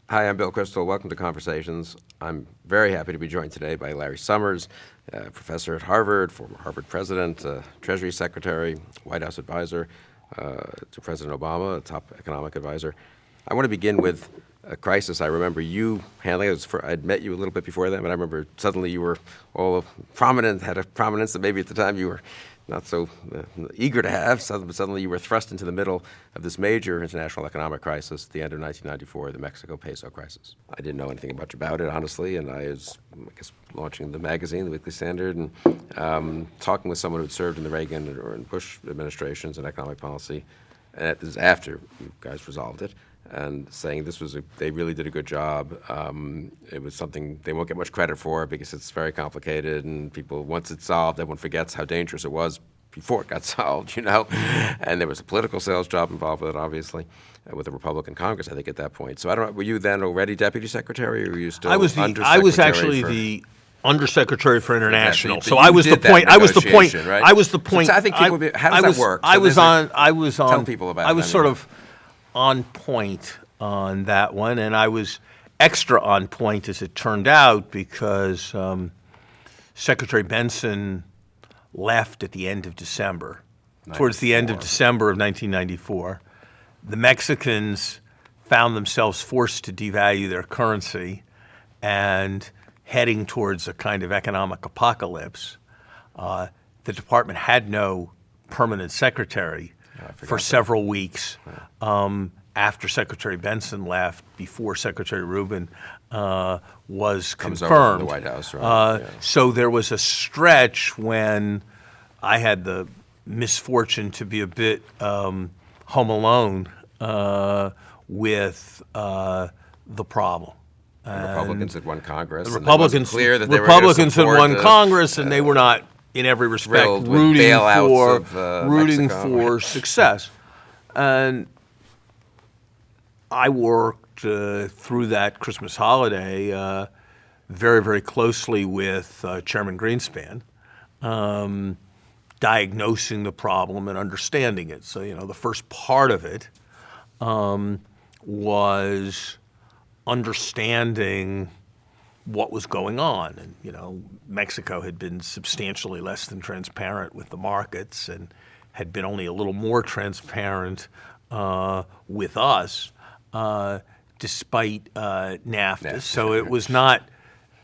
Hi, I'm Bill Kristol. Welcome to Conversations. I'm very happy to be joined today by Larry Summers, professor at Harvard, former Harvard president, Treasury Secretary, White House advisor to President Obama, a top economic advisor. I want to begin with a crisis I remember you handling. I'd met you a little bit before that, but I remember suddenly you were all prominent, had a prominence that maybe at the time you were not so eager to have. Suddenly you were thrust into the middle of this major international economic crisis at the end of 1994, the Mexico Peso Crisis. I didn't know anything much about it, honestly, and I was, launching the magazine, the Weekly Standard, and talking with someone who'd served in the Reagan or in Bush administrations in economic policy. And this is after you guys resolved it, and saying they really did a good job. It was something they won't get much credit for because it's very complicated, and people, once it's solved, everyone forgets how dangerous it was before it got solved, And there was a political sales job involved with it, obviously, with the Republican Congress, I think, at that point. So I don't know, were you then already Deputy Secretary, or were you still Undersecretary? I was actually the Undersecretary for International. Okay, so I was the point. Right? I was the point. So I think people how does that work? Tell people about it. I was sort of on point on that one, and I was extra on point, as it turned out, because Secretary Benson left at the end of December, towards the end of December of 1994. The Mexicans found themselves forced to devalue their currency and heading towards a kind of economic apocalypse. The department had no permanent secretary for several weeks after Secretary Benson left, before Secretary Rubin was Comes confirmed. over from the White House, right? So there was a stretch when I had the misfortune to be a bit home alone with the problem. The Republicans had won Congress. The Republicans had won Congress, and they were not, in every respect, rooting for success. And I worked through that Christmas holiday very, very closely with Chairman Greenspan, diagnosing the problem and understanding it. So, the first part of it was understanding what was going on. And, Mexico had been substantially less than transparent with the markets and had been only a little more transparent with us, despite NAFTA. So it was not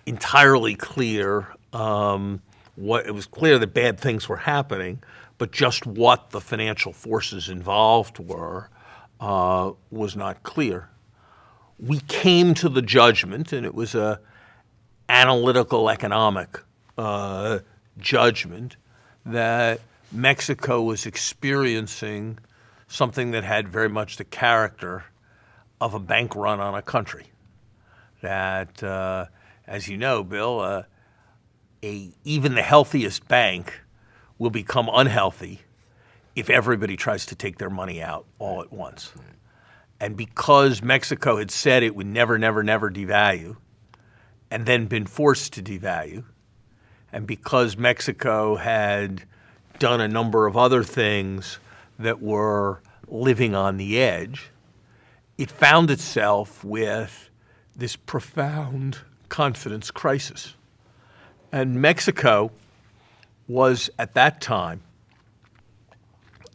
entirely clear it was clear that bad things were happening, but just what the financial forces involved were was not clear. We came to the judgment, and it was a analytical economic judgment, that Mexico was experiencing something that had very much the character of a bank run on a country. That, as you know, Bill, even the healthiest bank will become unhealthy if everybody tries to take their money out all at once. And because Mexico had said it would never, never, never devalue, and then been forced to devalue, and because Mexico had done a number of other things that were living on the edge, it found itself with this profound confidence crisis. And Mexico was, at that time,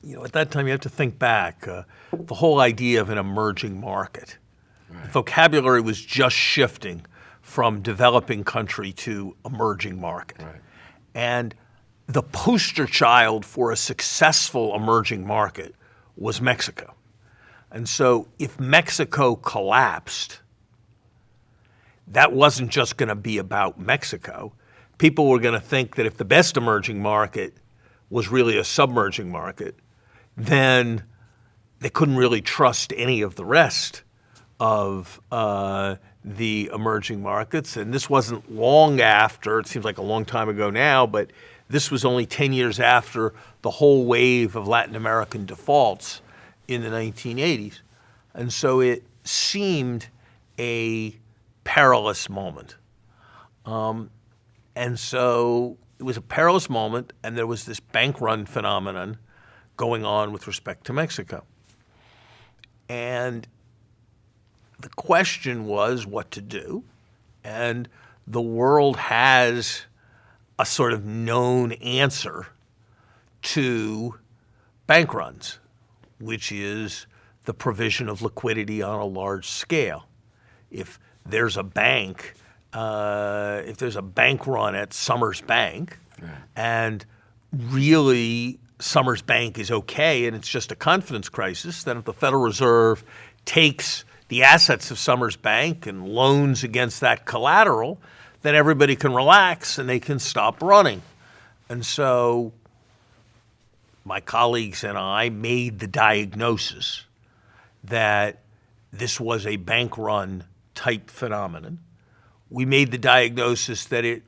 you have to think back, the whole idea of an emerging market. Right. The vocabulary was just shifting from developing country to emerging market. Right. And the poster child for a successful emerging market was Mexico. And so if Mexico collapsed, that wasn't just going to be about Mexico. People were going to think that if the best emerging market was really a submerging market, then they couldn't really trust any of the rest of the emerging markets. And this wasn't long after, it seems like a long time ago now, but this was only 10 years after the whole wave of Latin American defaults in the 1980s. And so it seemed a perilous moment. And so it was a perilous moment, and there was this bank run phenomenon going on with respect to Mexico. And the question was what to do. And the world has a sort of known answer to bank runs, which is the provision of liquidity on a large scale. If there's a bank run at Summers Bank, and really Summers Bank is okay and it's just a confidence crisis, then if the Federal Reserve takes the assets of Summers Bank and loans against that collateral, then everybody can relax and they can stop running. And so my colleagues and I made the diagnosis that this was a bank run type phenomenon. We made the diagnosis that it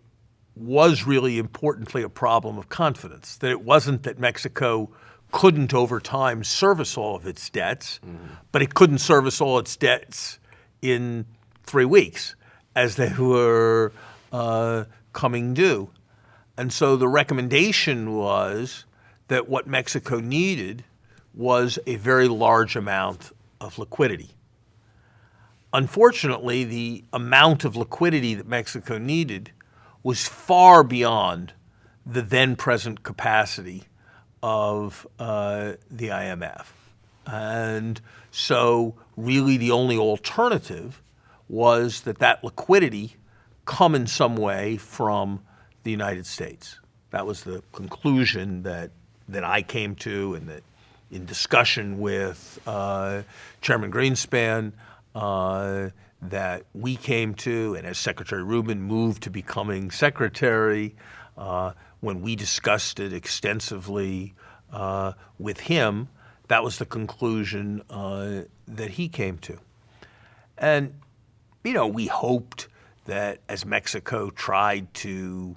was really importantly a problem of confidence, that it wasn't that Mexico couldn't over time service all of its debts, but it couldn't service all its debts in 3 weeks as they were coming due. And so the recommendation was that what Mexico needed was a very large amount of liquidity. Unfortunately, the amount of liquidity that Mexico needed was far beyond the then present capacity of the IMF. And so really the only alternative was that liquidity come in some way from the United States. That was the conclusion that I came to, and that in discussion with Chairman Greenspan, that we came to, and as Secretary Rubin moved to becoming secretary, when we discussed it extensively with him, that was the conclusion that he came to. And, we hoped that as Mexico tried to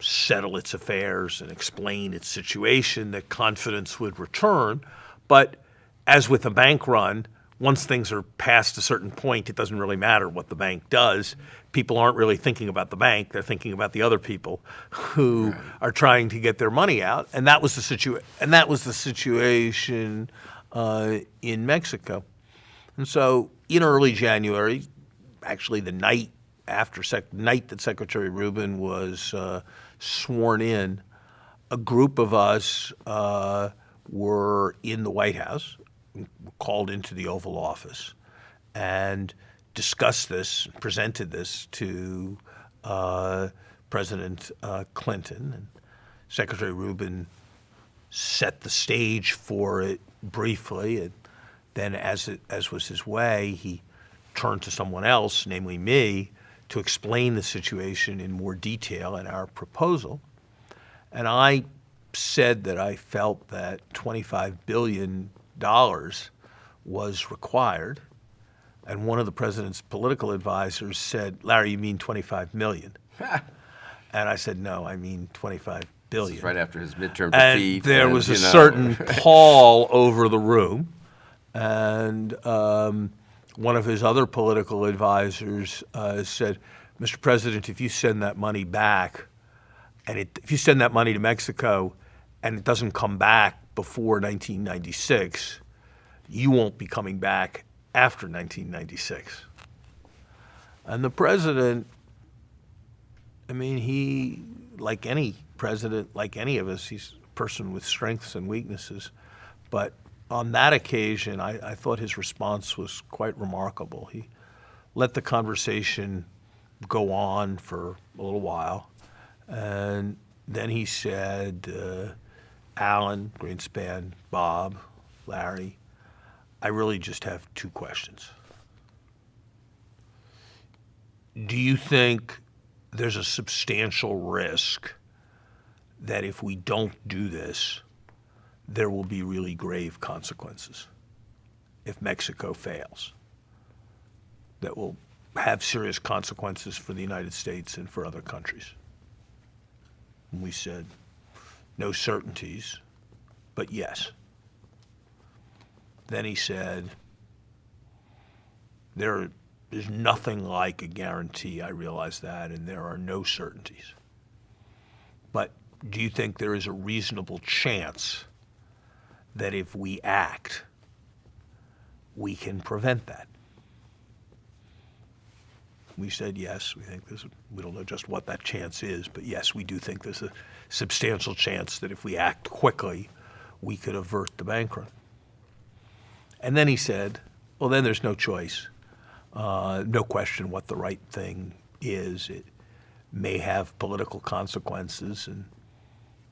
settle its affairs and explain its situation, that confidence would return. But as with a bank run, once things are past a certain point, it doesn't really matter what the bank does. People aren't really thinking about the bank. They're thinking about the other people who are trying to get their money out. And that was the situation in Mexico. And so in early January, actually the night that Secretary Rubin was sworn in, a group of us were in the White House, called into the Oval Office, and discussed this, presented this to President Clinton. And Secretary Rubin set the stage for it briefly, and then as was his way, he turned to someone else, namely me, to explain the situation in more detail and our proposal. And I said that I felt that $25 billion was required. And one of the president's political advisors said, "Larry, you mean 25 million?" And I said, "No, I mean 25 billion. This is right after his midterm and defeat. There was a certain pall over the room. And one of his other political advisors said, "Mr. President, if you send that money back, and if you send that money to Mexico and it doesn't come back before 1996, you won't be coming back after 1996. And the president, he, like any president, like any of us, he's a person with strengths and weaknesses. But on that occasion, I thought his response was quite remarkable. He let the conversation go on for a little while. And then he said, Alan, Greenspan, Bob, Larry, I really just have two questions. Do you think there's a substantial risk that if we don't do this, there will be really grave consequences if Mexico fails, that will have serious consequences for the United States and for other countries? And we said, no certainties, but yes. Then he said, there is nothing like a guarantee, I realize that, and there are no certainties. But do you think there is a reasonable chance that if we act, we can prevent that? We said yes. We don't know just what that chance is, but yes, we do think there's a substantial chance that if we act quickly, we could avert the bank run. And then he said, well, then there's no choice. No question what the right thing is. It may have political consequences,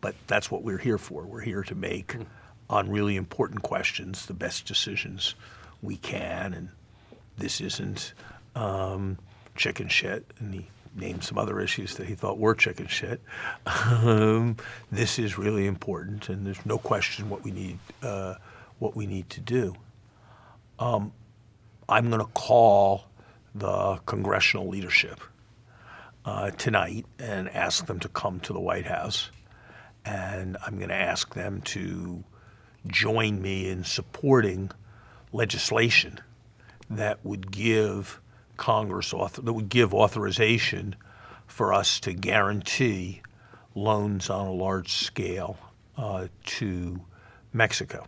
but that's what we're here for. We're here to make, on really important questions, the best decisions we can. And this isn't chicken shit. And he named some other issues that he thought were chicken shit. This is really important, and there's no question what we need to do. I'm going to call the congressional leadership tonight and ask them to come to the White House. And I'm going to ask them to join me in supporting legislation that would give Congress authorization for us to guarantee loans on a large scale to Mexico.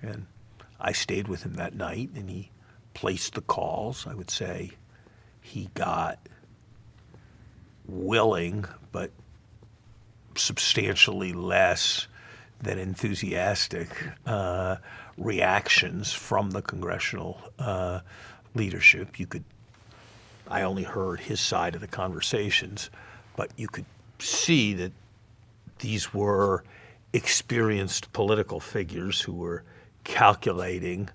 And I stayed with him that night, and he placed the calls. I would say he got willing, but substantially less than enthusiastic reactions from the congressional leadership. I only heard his side of the conversations, but you could see that these were experienced political figures who were calculating.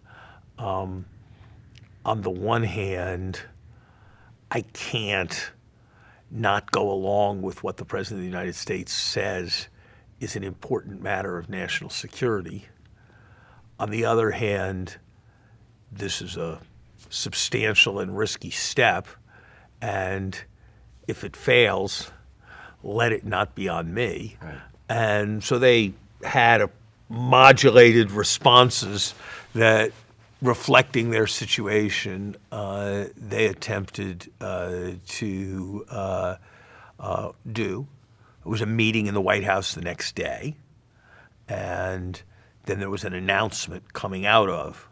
On the one hand, I can't not go along with what the President of the United States says is an important matter of national security. On the other hand, this is a substantial and risky step, and if it fails, let it not be on me. Right. And so they had modulated responses that, reflecting their situation, they attempted to do. It was a meeting in the White House the next day, and then there was an announcement coming out of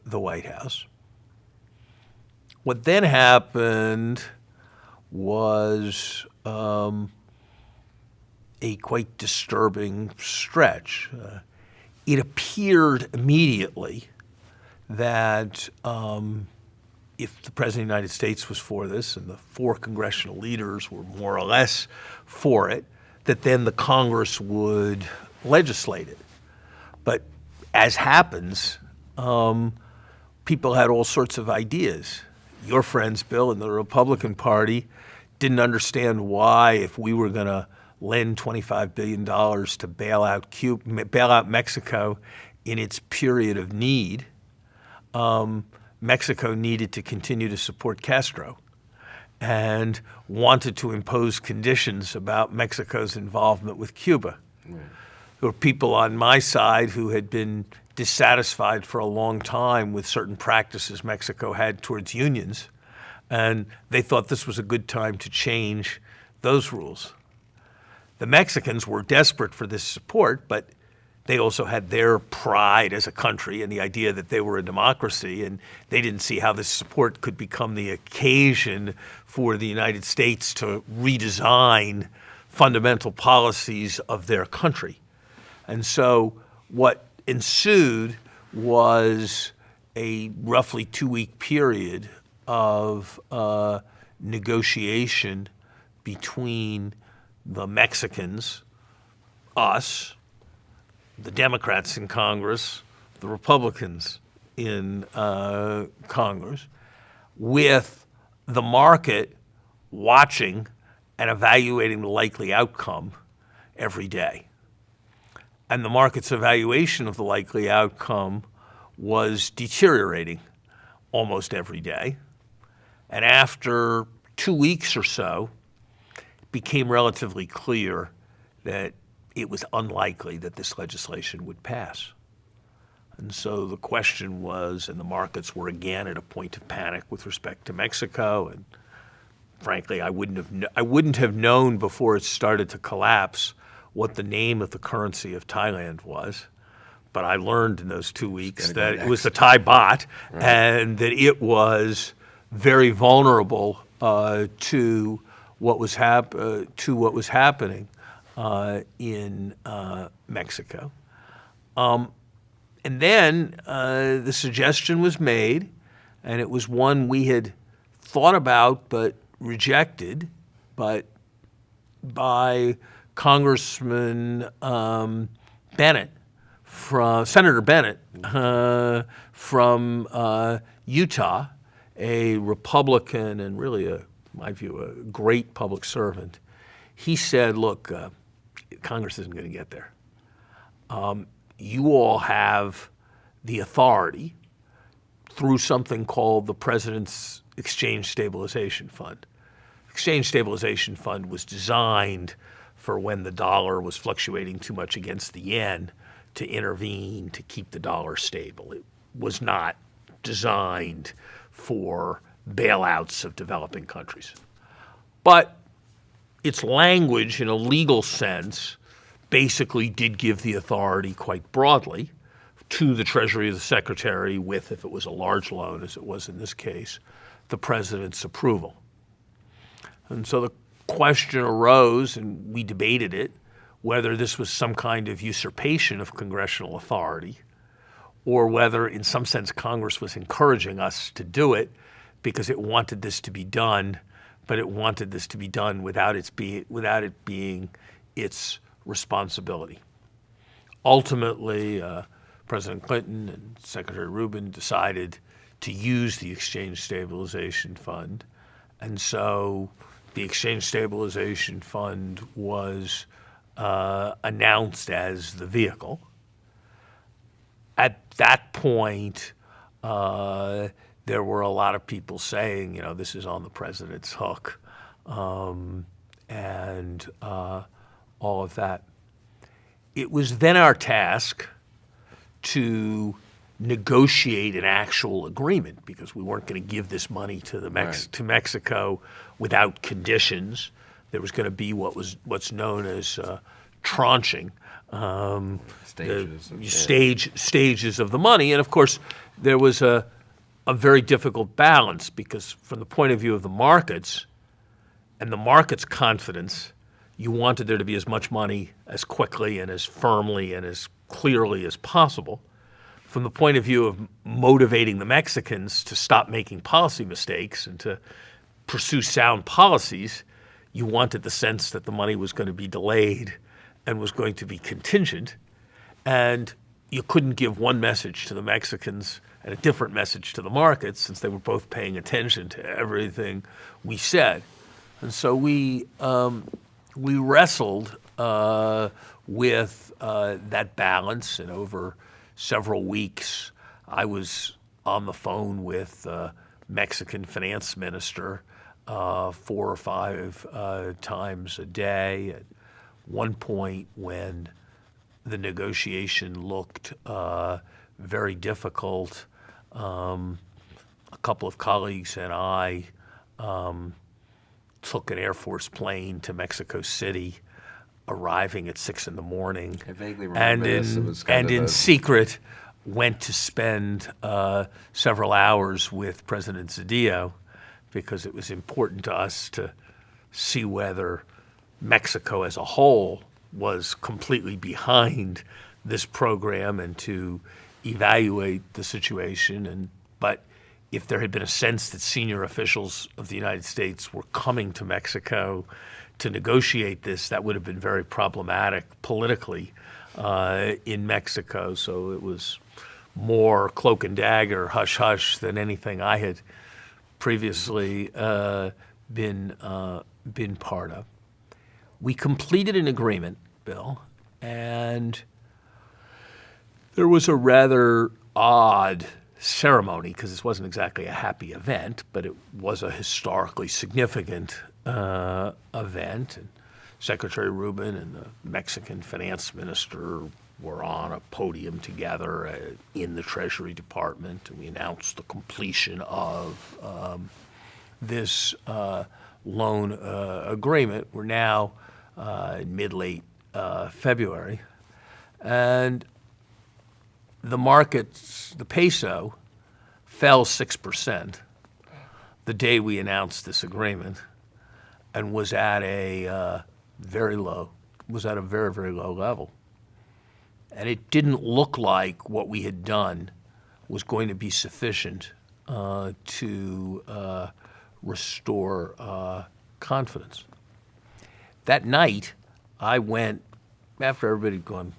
the White House. What then happened was a quite disturbing stretch. It appeared immediately that if the President of the United States was for this and the 4 congressional leaders were more or less for it, that then the Congress would legislate it. But as happens, people had all sorts of ideas. Your friends, Bill, in the Republican Party didn't understand why, if we were going to lend $25 billion to bail out Mexico in its period of need, Mexico needed to continue to support Castro and wanted to impose conditions about Mexico's involvement with Cuba. Right. There were people on my side who had been dissatisfied for a long time with certain practices Mexico had towards unions, and they thought this was a good time to change those rules. The Mexicans were desperate for this support, but they also had their pride as a country and the idea that they were a democracy, and they didn't see how this support could become the occasion for the United States to redesign fundamental policies of their country. And so what ensued was a roughly 2-week period of negotiation between the Mexicans, us, the Democrats in Congress, the Republicans in Congress, with the market watching and evaluating the likely outcome every day. And the market's evaluation of the likely outcome was deteriorating almost every day. And after 2 weeks or so, it became relatively clear that it was unlikely that this legislation would pass. And so the question was, and the markets were again at a point of panic with respect to Mexico. And frankly, I wouldn't have known before it started to collapse what the name of the currency of Thailand was. But I learned in those 2 weeks that it was the Thai baht, right, and that it was very vulnerable to what was happening in Mexico. And then the suggestion was made, and it was one we had thought about but rejected, but by Congressman Bennett, Senator Bennett from Utah, a Republican and really, in my view, a great public servant. He said, look, Congress isn't going to get there. You all have the authority through something called the President's Exchange Stabilization Fund. Exchange Stabilization Fund was designed for when the dollar was fluctuating too much against the yen to intervene to keep the dollar stable. It was not designed for bailouts of developing countries. But its language in a legal sense basically did give the authority quite broadly to the Treasury of the Secretary with, if it was a large loan, as it was in this case, the President's approval. And so the question arose, and we debated it, whether this was some kind of usurpation of congressional authority or whether, in some sense, Congress was encouraging us to do it because it wanted this to be done, but it wanted this to be done without it being its responsibility. Ultimately, President Clinton and Secretary Rubin decided to use the Exchange Stabilization Fund, and so the Exchange Stabilization Fund was announced as the vehicle. At that point, there were a lot of people saying, this is on the president's hook, and all of that. It was then our task to negotiate an actual agreement because we weren't going to give this money to to Mexico without conditions. There was going to be what's known as tranching, stages of the money, and of course there was a very difficult balance because from the point of view of the markets and the market's confidence, you wanted there to be as much money as quickly and as firmly and as clearly as possible. From the point of view of motivating the Mexicans to stop making policy mistakes and to pursue sound policies, you wanted the sense that the money was going to be delayed and was going to be contingent. And you couldn't give one message to the Mexicans and a different message to the markets since they were both paying attention to everything we said. And so we wrestled with that balance, and over several weeks, I was on the phone with Mexican finance minister 4 or 5 times a day. At one point, when the negotiation looked very difficult, a couple of colleagues and I took an Air Force plane to Mexico City, arriving at 6 in the morning. I vaguely remember this. It was kind of in secret, went to spend several hours with President Zedillo because it was important to us to see whether Mexico as a whole was completely behind this program and to evaluate the situation. But if there had been a sense that senior officials of the United States were coming to Mexico to negotiate this, that would have been very problematic politically in Mexico. So it was more cloak and dagger, hush hush, than anything I had previously been part of. We completed an agreement, Bill, and there was a rather odd ceremony because this wasn't exactly a happy event, but it was a historically significant event. And Secretary Rubin and the Mexican finance minister were on a podium together in the Treasury Department, and we announced the completion of this loan agreement. We're now in mid-late February, and the markets, the peso, fell 6%. the day we announced this agreement, and was at a very low, very, very low level. And it didn't look like what we had done was going to be sufficient to restore confidence. That night, I went, after everybody had gone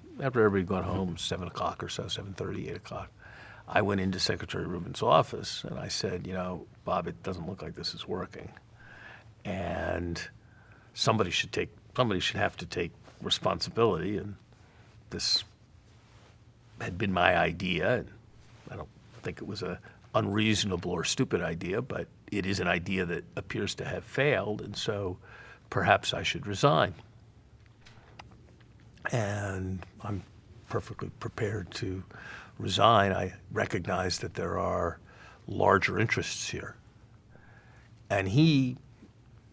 home, 7 o'clock or so, 7:30, 8 o'clock, I went into Secretary Rubin's office and I said, Bob, it doesn't look like this is working. And somebody should have to take responsibility, and this had been my idea, and I don't think it was an unreasonable or stupid idea, but it is an idea that appears to have failed, and so perhaps I should resign. And I'm perfectly prepared to resign. I recognize that there are larger interests here. And he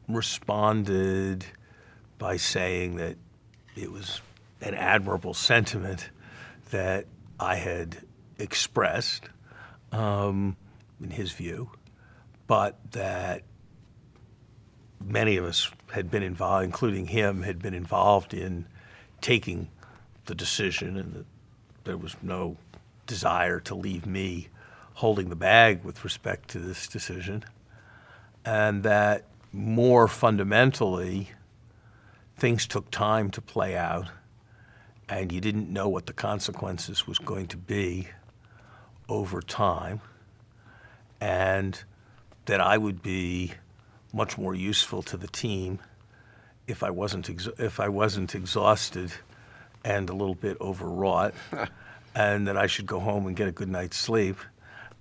responded by saying that it was an admirable sentiment that I had expressed, in his view, but that many of us had been involved, including him, had been involved in taking the decision, and that there was no desire to leave me holding the bag with respect to this decision, and that more fundamentally, things took time to play out, and you didn't know what the consequences was going to be over time, and that I would be much more useful to the team if I wasn't exhausted and a little bit overwrought, and that I should go home and get a good night's sleep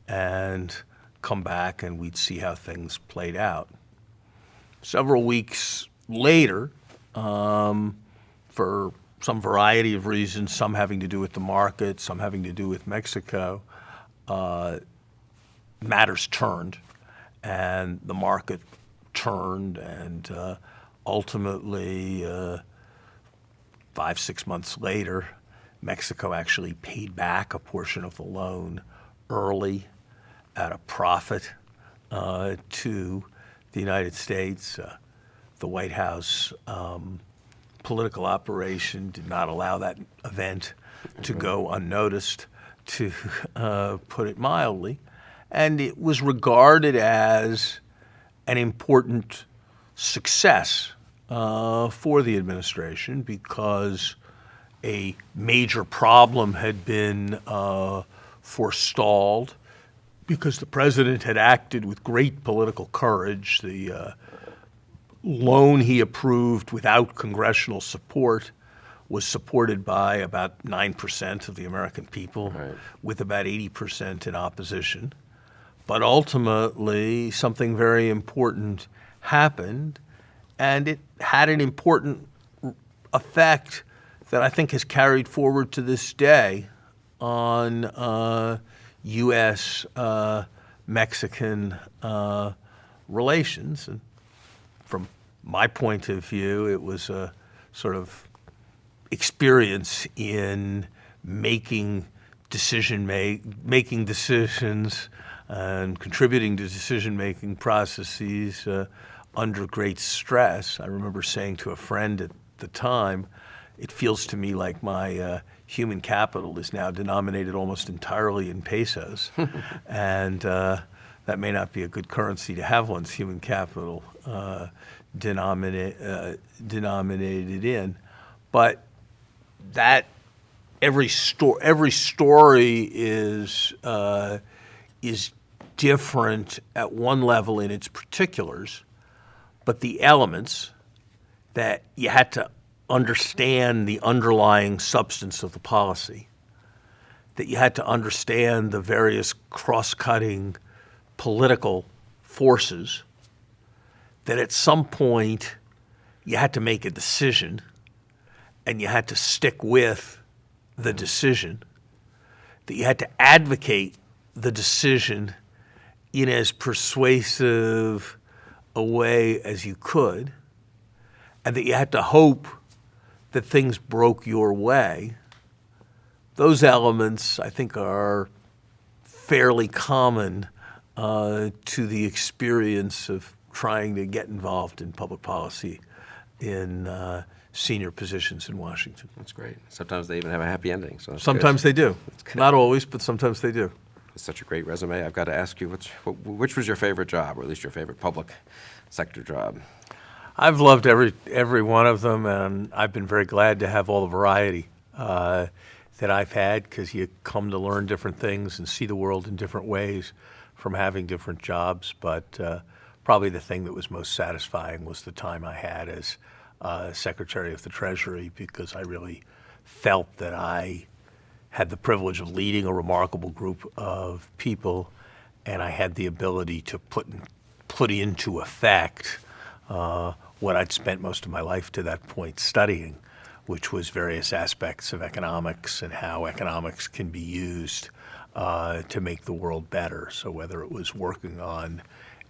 and come back and we'd see how things played out. Several weeks later, for some variety of reasons, some having to do with the market, some having to do with Mexico, matters turned, and the market turned, and ultimately, 5-6 months later, Mexico actually paid back a portion of the loan early at a profit to the United States. The White House political operation did not allow that event to go unnoticed, to put it mildly. And it was regarded as an important success for the administration, because a major problem had been forestalled, because the president had acted with great political courage. The loan he approved without congressional support was supported by about 9% of the American people, right, with about 80% in opposition. But ultimately, something very important happened, and it had an important effect that I think has carried forward to this day on U.S.-Mexican relations. And from my point of view, it was a sort of experience in making decisions and contributing to decision-making processes under great stress. I remember saying to a friend at the time, it feels to me like my human capital is now denominated almost entirely in pesos, and that may not be a good currency to have one's human capital denominated in. But that every story is different at one level in its particulars, but the elements that you had to understand the underlying substance of the policy, that you had to understand the various cross-cutting political forces, that at some point you had to make a decision and you had to stick with the decision, that you had to advocate the decision in as persuasive a way as you could, and that you had to hope that things broke your way. Those elements, I think, are fairly common to the experience of trying to get involved in public policy in senior positions in Washington. That's great. Sometimes they even have a happy ending. So that's Sometimes good. they do. Not always, but sometimes they do. It's such a great resume. I've got to ask you, which was your favorite job, or at least your favorite public sector job? I've loved every one of them, and I've been very glad to have all the variety that I've had, because you come to learn different things and see the world in different ways from having different jobs. But probably the thing that was most satisfying was the time I had as Secretary of the Treasury, because I really felt that I had the privilege of leading a remarkable group of people, and I had the ability to put into effect what I'd spent most of my life to that point studying, which was various aspects of economics and how economics can be used to make the world better. So whether it was working on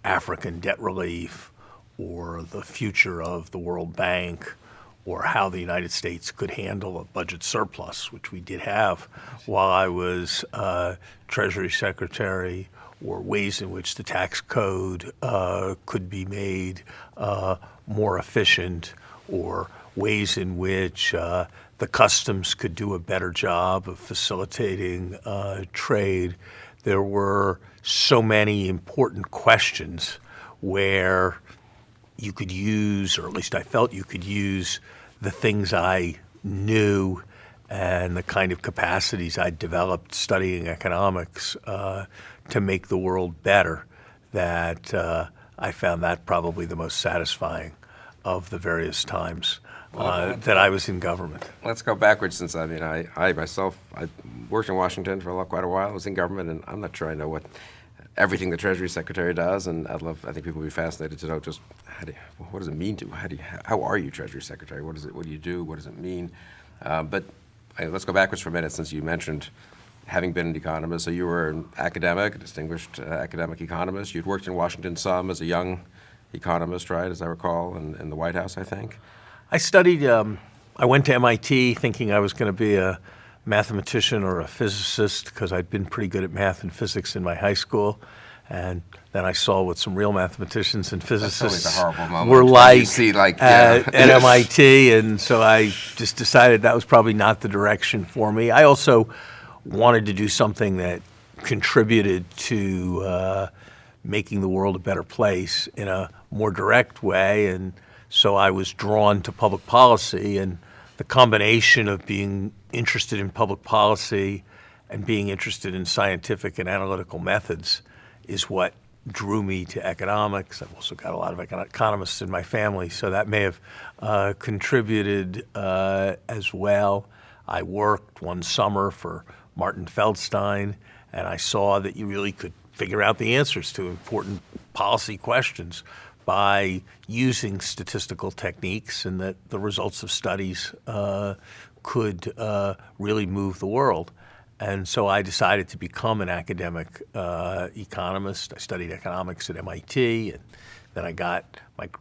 African debt relief, or the future of the World Bank, or how the United States could handle a budget surplus, which we did have while I was Treasury Secretary, or ways in which the tax code could be made more efficient, or ways in which the customs could do a better job of facilitating trade. There were so many important questions where you could use, or at least I felt you could use, the things I knew and the kind of capacities I developed studying economics to make the world better, that I found that probably the most satisfying of the various times that I was in government. Let's go backwards, since I myself worked in Washington for quite a while. I was in government, and I'm not sure I know what everything the Treasury Secretary does, and I think people would be fascinated to know just what does it mean to, how are you Treasury Secretary? What do you do? What does it mean? But let's go backwards for a minute, since you mentioned having been an economist. So you were an academic, a distinguished academic economist. You'd worked in Washington some as a young economist, right, as I recall, in the White House, I think. I studied, I went to MIT thinking I was going to be a mathematician or a physicist, because I'd been pretty good at math and physics in my high school. And then I saw what some real mathematicians and physicists were like, at MIT, and so I just decided that was probably not the direction for me. I also wanted to do something that contributed to making the world a better place in a more direct way, and so I was drawn to public policy, and the combination of being interested in public policy and being interested in scientific and analytical methods is what drew me to economics. I've also got a lot of economists in my family, so that may have contributed as well. I worked one summer for Martin Feldstein, and I saw that you really could figure out the answers to important policy questions by using statistical techniques, and that the results of studies could really move the world. And so I decided to become an academic economist. I studied economics at MIT, and then I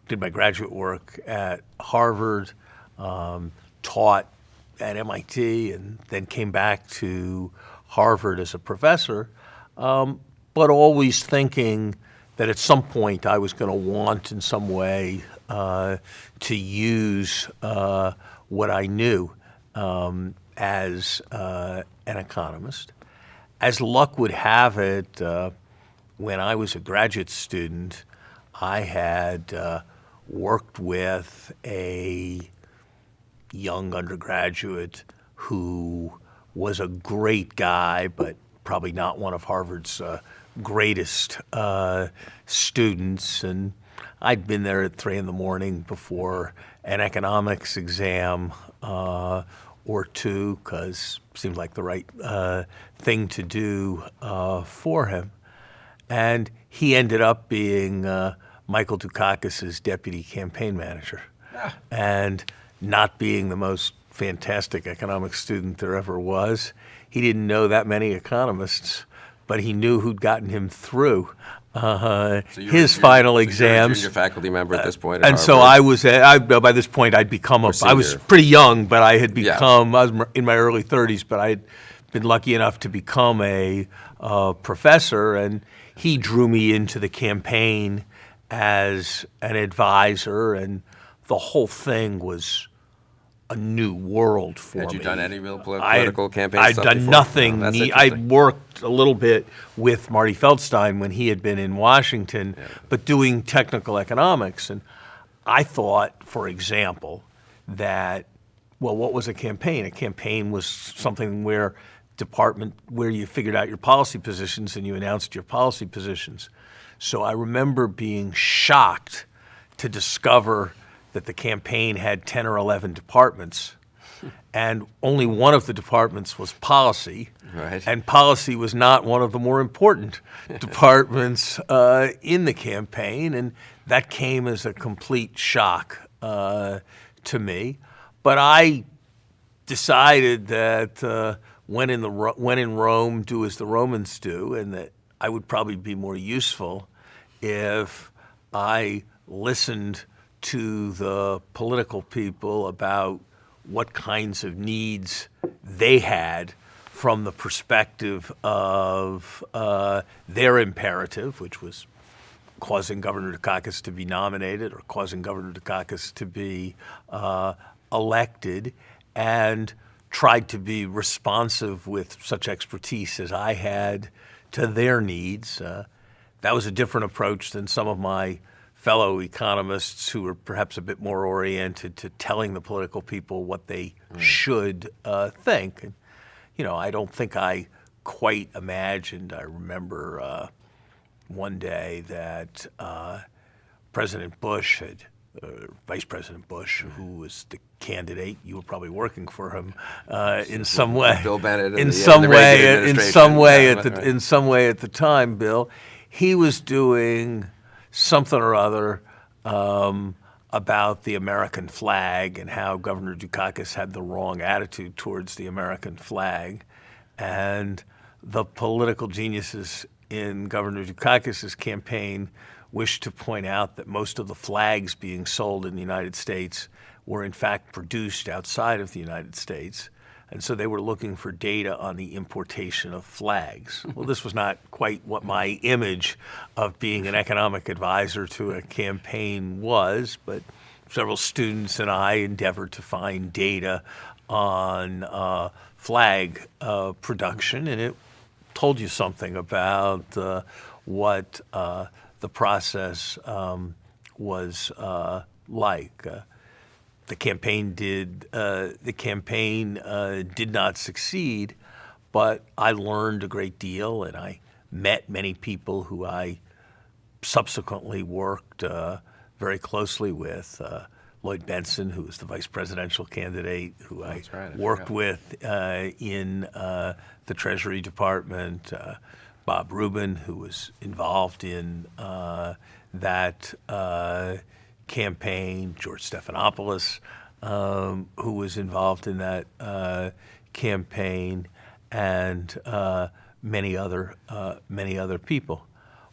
did my graduate work at Harvard, taught at MIT, and then came back to Harvard as a professor, but always thinking that at some point I was going to want in some way to use what I knew as an economist. As luck would have it, when I was a graduate student, I had worked with a young undergraduate who was a great guy, but probably not one of Harvard's greatest students. And I'd been there at 3 a.m. before an economics exam or two, because it seemed like the right thing to do for him. And he ended up being Michael Dukakis's deputy campaign manager, and not being the most fantastic economics student there ever was. He didn't know that many economists, but he knew who'd gotten him through his final exams. You're a junior faculty member at this point. And so I was by this point I'd become I was pretty young, but I had become, I was in my early 30s, but I had been lucky enough to become a professor, and he drew me into the campaign as an advisor, and the whole thing was a new world for me. Had you done any real political campaign I'd stuff done before? nothing. Oh, that's I interesting. worked a little bit with Marty Feldstein when he had been in Washington, but doing technical economics. And I thought, for example, that, well, what was a campaign? A campaign was something where you figured out your policy positions and you announced your policy positions. So I remember being shocked to discover that the campaign had 10 or 11 departments, and only one of the departments was policy, Right. and policy was not one of the more important departments in the campaign, and that came as a complete shock to me. But I decided that when in Rome, do as the Romans do, and that I would probably be more useful if I listened to the political people about what kinds of needs they had from the perspective of their imperative, which was causing Governor Dukakis to be nominated or causing Governor Dukakis to be elected, and tried to be responsive with such expertise as I had to their needs. That was a different approach than some of my fellow economists who were perhaps a bit more oriented to telling the political people what they should think. And, I don't think I quite imagined. I remember one day that President Bush Vice President Bush, who was the candidate, you were probably working for him in some way. Bill Bennett. In some way at the time, Bill, he was doing something or other about the American flag and how Governor Dukakis had the wrong attitude towards the American flag. And the political geniuses in Governor Dukakis' campaign wished to point out that most of the flags being sold in the United States were in fact produced outside of the United States. And so they were looking for data on the importation of flags. Well, this was not quite what my image of being an economic advisor to a campaign was, but several students and I endeavored to find data on flag production, and it told you something about what the process was like. The campaign did not succeed, but I learned a great deal, and I met many people who I subsequently worked very closely with. Lloyd Benson, who was the vice presidential candidate, who I worked with in the Treasury Department. Bob Rubin, who was involved in that campaign, George Stephanopoulos, who was involved in that campaign, and many other people.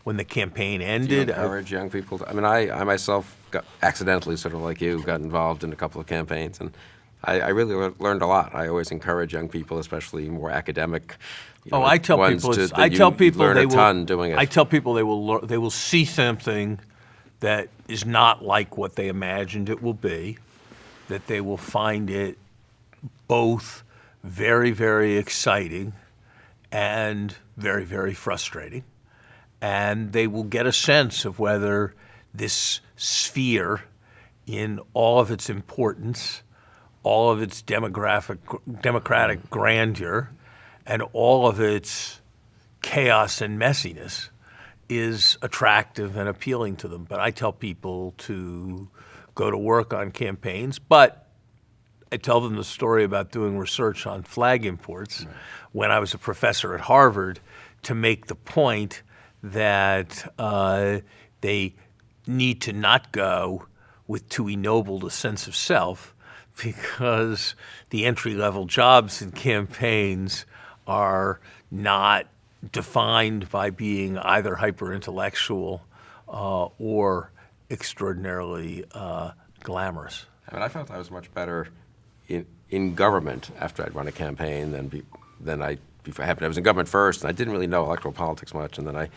When the campaign ended, Do you encourage young people? I myself got accidentally, sort of like you, got involved in a couple of campaigns, and I really learned a lot. I always encourage young people, especially more academic. I tell people learn a ton doing it. I tell people they will see something that is not like what they imagined it will be, that they will find it both very, very exciting and very, very frustrating. And they will get a sense of whether this sphere, in all of its importance, all of its democratic grandeur, and all of its chaos and messiness, is attractive and appealing to them. But I tell people to go to work on campaigns, but I tell them the story about doing research on flag imports when I was a professor at Harvard, to make the point that they need to not go with too ennobled a sense of self, because the entry-level jobs in campaigns are not defined by being either hyper-intellectual or extraordinarily glamorous. I felt I was much better in government after I'd run a campaign than I was in government first, and I didn't really know electoral politics much, and then I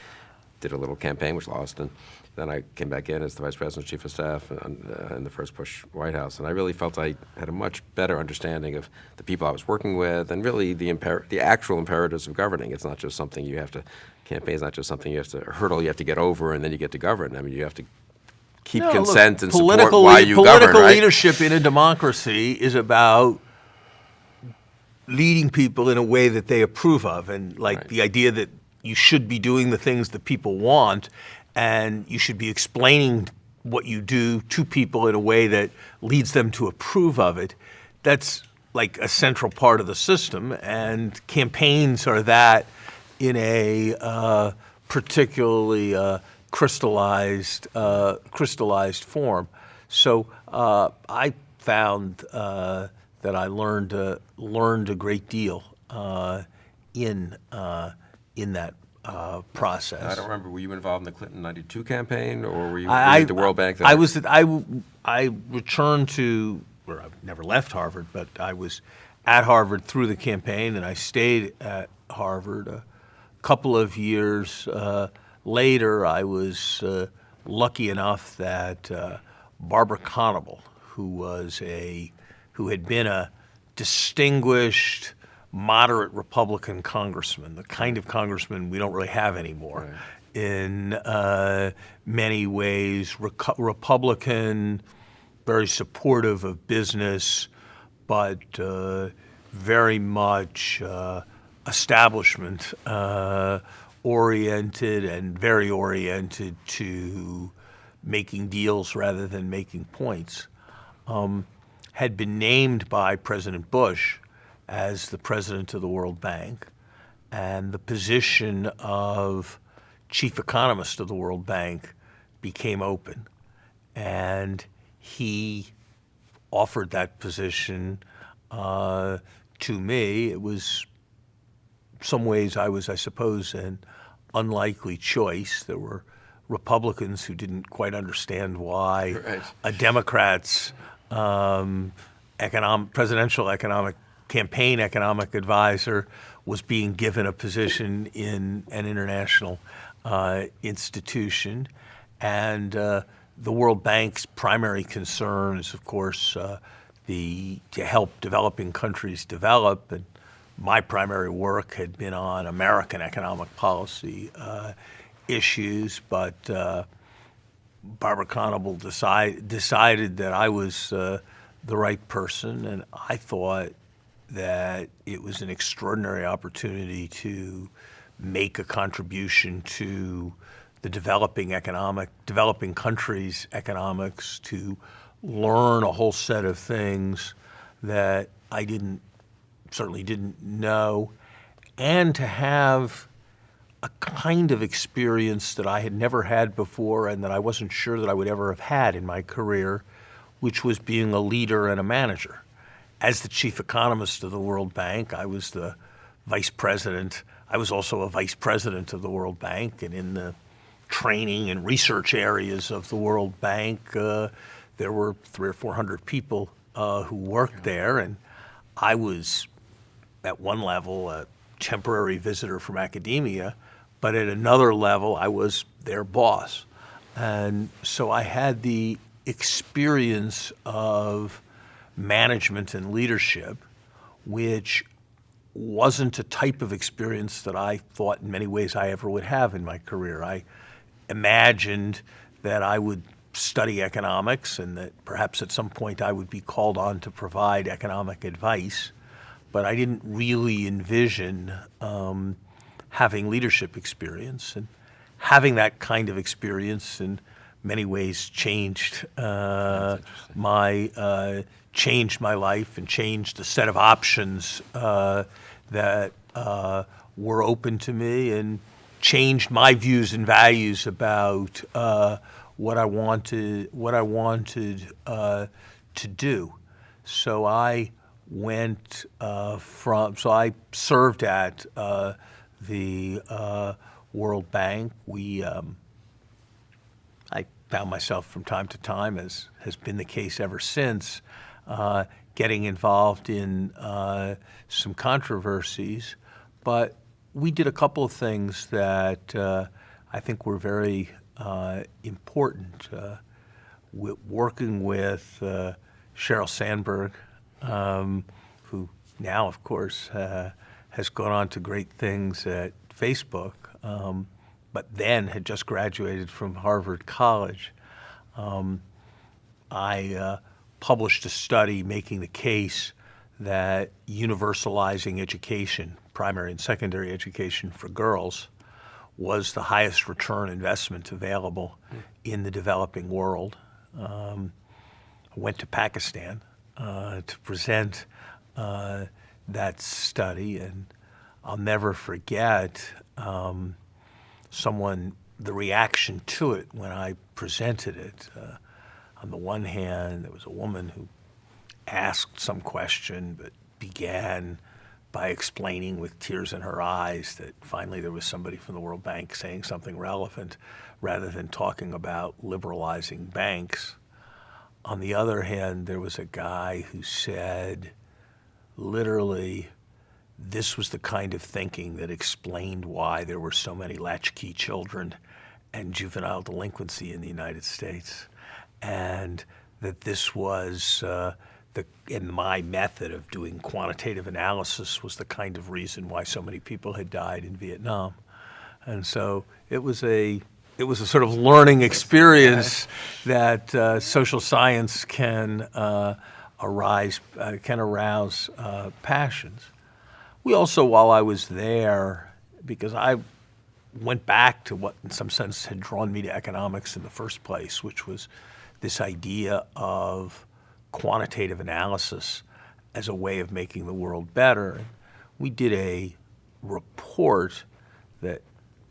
did a little campaign, which lost, and then I came back in as the Vice President, Chief of Staff in the first Bush White House. And I really felt I had a much better understanding of the people I was working with and really the actual imperatives of governing. It's not just something you have to, campaign's not just something you have to, a hurdle you have to get over and then you get to govern. I mean, you have to keep consent and support while you govern, Political right? leadership in a democracy is about leading people in a way that they approve of, and the idea that you should be doing the things that people want, and you should be explaining what you do to people in a way that leads them to approve of it. That's like a central part of the system, and campaigns are that in a particularly crystallized form. So I found that I learned a great deal in that process. I don't remember. Were you involved in the Clinton '92 campaign, or were you at the World Bank? I returned to where I never left Harvard, but I was at Harvard through the campaign, and I stayed at Harvard a couple of years later. I was lucky enough that Barbara Conable, who had been a distinguished moderate Republican congressman, the kind of congressman we don't really have anymore. Right. In many ways, Republican, very supportive of business, but very much establishment oriented and very oriented to making deals rather than making points, had been named by President Bush as the president of the World Bank, and the position of chief economist of the World Bank became open. And he offered that position to me. It was, some ways I was, I suppose, an unlikely choice. There were Republicans who didn't quite understand why a Democrat's presidential economic campaign economic advisor was being given a position in an international institution. And the World Bank's primary concern is, of course, to help developing countries develop. And my primary work had been on American economic policy issues, but Barbara Conable decided that I was the right person, and I thought that it was an extraordinary opportunity to make a contribution to the developing countries' economics, to learn a whole set of things that I certainly didn't know, and to have a kind of experience that I had never had before and that I wasn't sure that I would ever have had in my career, which was being a leader and a manager. As the chief economist of the World Bank, I was the vice president. I was also a vice president of the World Bank, and in the training and research areas of the World Bank, there were 300 or 400 people who worked there, and I was, at one level, a temporary visitor from academia, but at another level, I was their boss. And so I had the experience of management and leadership, which wasn't a type of experience that I thought in many ways I ever would have in my career. I imagined that I would study economics and that perhaps at some point I would be called on to provide economic advice, but I didn't really envision having leadership experience. And having that kind of experience in many ways changed my life and changed the set of options that were open to me, and changed my views and values about what I wanted to do. So I I served at the World Bank. I found myself from time to time, as has been the case ever since, getting involved in some controversies. But we did a couple of things that I think were very important. Working with Sheryl Sandberg, who now, of course, has gone on to great things at Facebook, but then had just graduated from Harvard College. I published a study making the case that universalizing education, primary and secondary education for girls, was the highest return investment available in the developing world. I went to Pakistan to present that study, and I'll never forget the reaction to it when I presented it. On the one hand, there was a woman who asked some question but began by explaining with tears in her eyes that finally there was somebody from the World Bank saying something relevant rather than talking about liberalizing banks. On the other hand, there was a guy who said, literally, this was the kind of thinking that explained why there were so many latchkey children and juvenile delinquency in the United States, and that this was in my method of doing quantitative analysis was the kind of reason why so many people had died in Vietnam. And so it was a sort of learning experience that social science can arouse passions. We also, while I was there, because I went back to what in some sense had drawn me to economics in the first place, which was this idea of quantitative analysis as a way of making the world better. We did a report that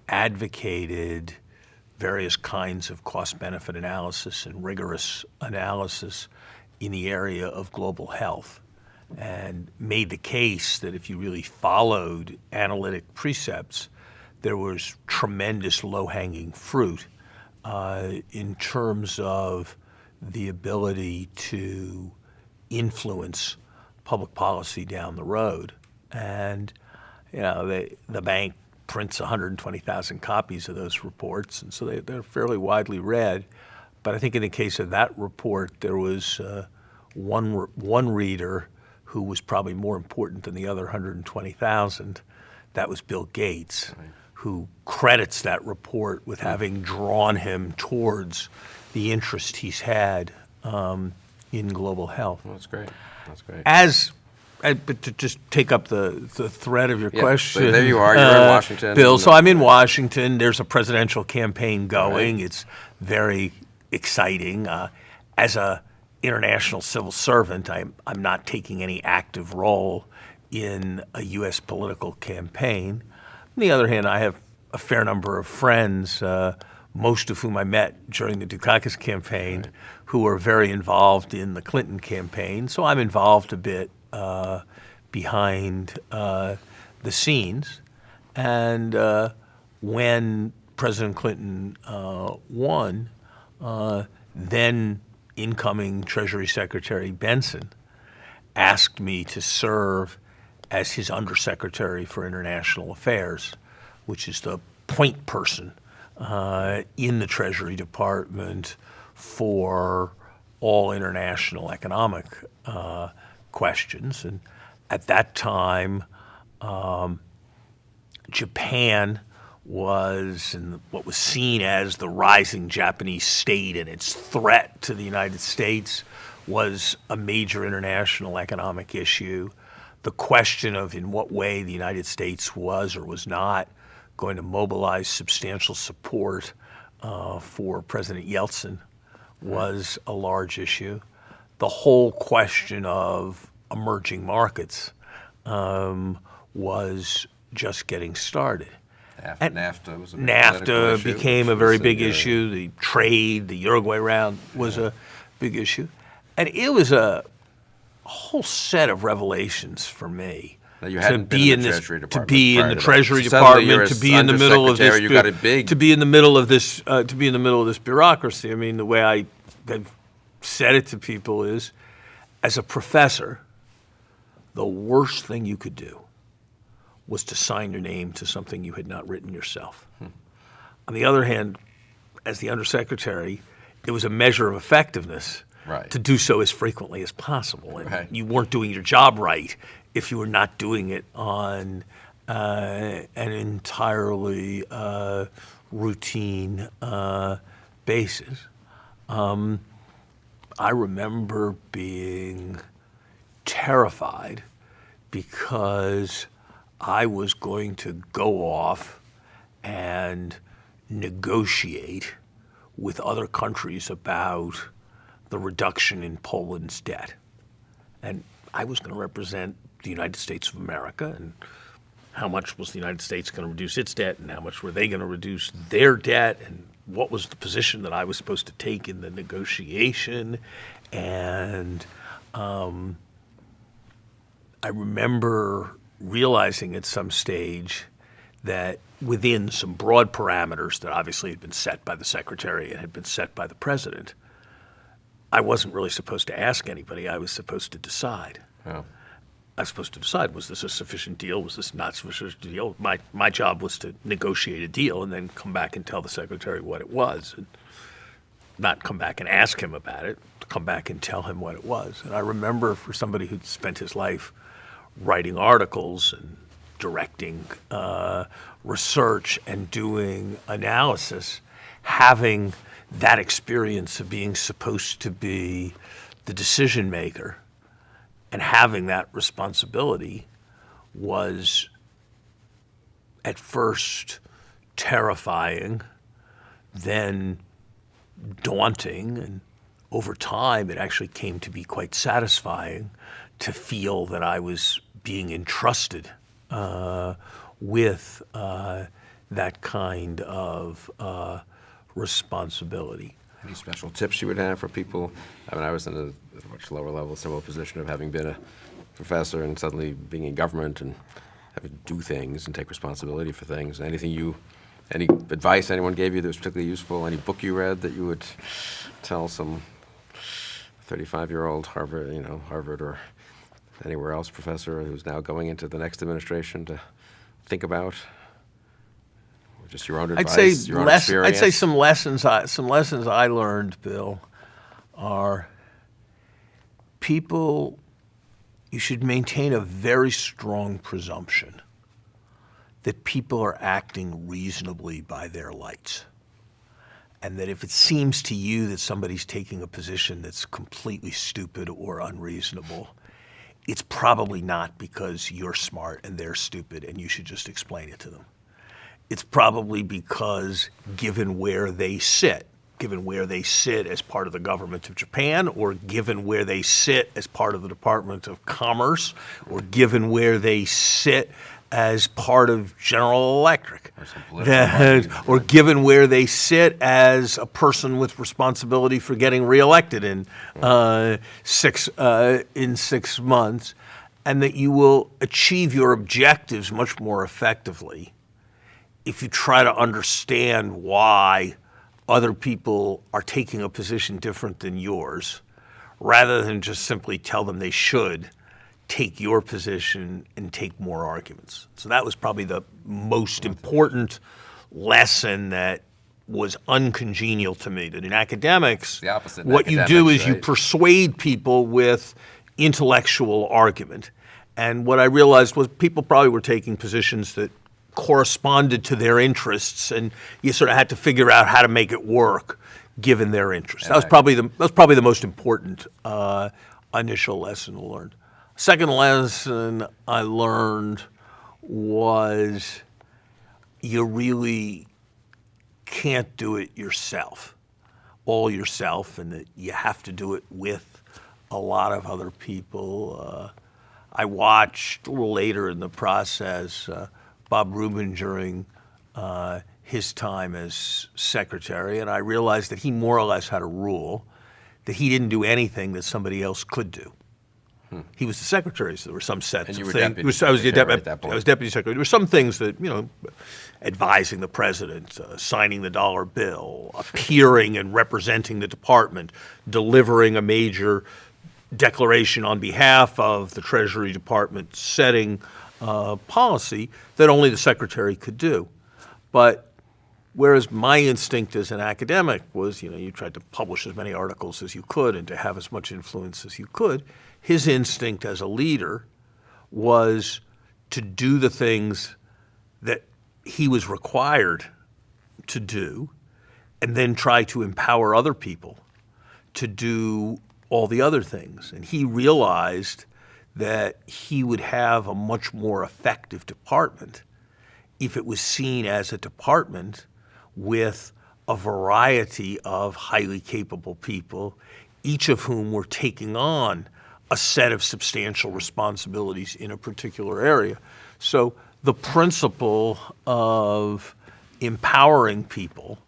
advocated various kinds of cost-benefit analysis and rigorous analysis in the area of global health, and made the case that if you really followed analytic precepts, there was tremendous low-hanging fruit in terms of the ability to influence public policy down the road. And the bank prints 120,000 copies of those reports, and so they're fairly widely read. But I think in the case of that report, there was one reader who was probably more important than the other 120,000. That was Bill Gates, right, who credits that report with having drawn him towards the interest he's had in global health. Well, that's great. That's great. But to just take up the thread of your question. So there you are. You're in Washington. Bill, so I'm in Washington. There's a presidential campaign going. Right. It's very exciting. As a international civil servant, I'm not taking any active role in a U.S. political campaign. On the other hand, I have a fair number of friends, most of whom I met during the Dukakis campaign, right, who are very involved in the Clinton campaign. So I'm involved a bit behind the scenes. And when President Clinton won, then incoming Treasury Secretary Benson asked me to serve as his Undersecretary for International Affairs, which is the point person in the Treasury Department for all international economic questions. And at that time, Japan was in what was seen as the rising Japanese state, and its threat to the United States was a major international economic issue. The question of in what way the United States was or was not going to mobilize substantial support for President Yeltsin was a large issue. The whole question of emerging markets was just getting started. NAFTA was a big NAFTA issue, became a very big issue. The trade, the Uruguay round was a big issue. And it was a whole set of revelations for me. Now you hadn't been in the Treasury Department. To be in the Treasury Department, to be in the middle of this, to be in the middle of this bureaucracy. I mean, the way I have said it to people is, as a professor, the worst thing you could do was to sign your name to something you had not written yourself. On the other hand, as the undersecretary, it was a measure of effectiveness Right. to do so as frequently as possible. And Right. you weren't doing your job right if you were not doing it on an entirely routine basis. I remember being terrified because I was going to go off and negotiate with other countries about the reduction in Poland's debt. And I was going to represent the United States of America, and how much was the United States going to reduce its debt, and how much were they going to reduce their debt, and what was the position that I was supposed to take in the negotiation. And I remember realizing at some stage that within some broad parameters that obviously had been set by the secretary and had been set by the president, I wasn't really supposed to ask anybody. I was supposed to decide. Oh. I was supposed to decide, was this a sufficient deal? Was this not sufficient deal? My job was to negotiate a deal and then come back and tell the secretary what it was, and not come back and ask him about it, come back and tell him what it was. And I remember, for somebody who'd spent his life writing articles and directing research and doing analysis, having that experience of being supposed to be the decision maker and having that responsibility was at first terrifying, then daunting, and over time it actually came to be quite satisfying to feel that I was being entrusted with that kind of responsibility. Any special tips you would have for people? I mean, I was in a much lower level, similar position of having been a professor and suddenly being in government and having to do things and take responsibility for things. Any advice anyone gave you that was particularly useful? Any book you read that you would tell some 35-year-old Harvard or anywhere else professor who's now going into the next administration to think about? Just your own advice, your own experience? I'd say some lessons I learned, Bill, are you should maintain a very strong presumption that people are acting reasonably by their lights. And that if it seems to you that somebody's taking a position that's completely stupid or unreasonable, it's probably not because you're smart and they're stupid and you should just explain it to them. It's probably because given where they sit as part of the government of Japan, or given where they sit as part of the Department of Commerce, or given where they sit as part of General Electric, or given where they sit as a person with responsibility for getting reelected in 6 months, and that you will achieve your objectives much more effectively if you try to understand why other people are taking a position different than yours, rather than just simply tell them they should take your position and take more arguments. So that was probably the most important lesson that was uncongenial to me. That in academics, the opposite in what you do is academics, you right? persuade people with intellectual argument. And what I realized was people probably were taking positions that corresponded to their interests, and you sort of had to figure out how to make it work given their interests. That was probably the most important initial lesson learned. Second lesson I learned was you really can't do it all yourself, and that you have to do it with a lot of other people. I watched a little later in the process Bob Rubin during his time as secretary, and I realized that he more or less had a rule that he didn't do anything that somebody else could do. He was the secretary, so there were some sets And you of were things. deputy secretary at that point. I was deputy secretary. There were some things that, advising the president, signing the dollar bill, appearing and representing the department, delivering a major declaration on behalf of the Treasury Department, setting policy that only the secretary could do. But Whereas my instinct as an academic was, you tried to publish as many articles as you could and to have as much influence as you could. His instinct as a leader was to do the things that he was required to do and then try to empower other people to do all the other things. And he realized that he would have a much more effective department if it was seen as a department with a variety of highly capable people, each of whom were taking on a set of substantial responsibilities in a particular area. So the principle of empowering people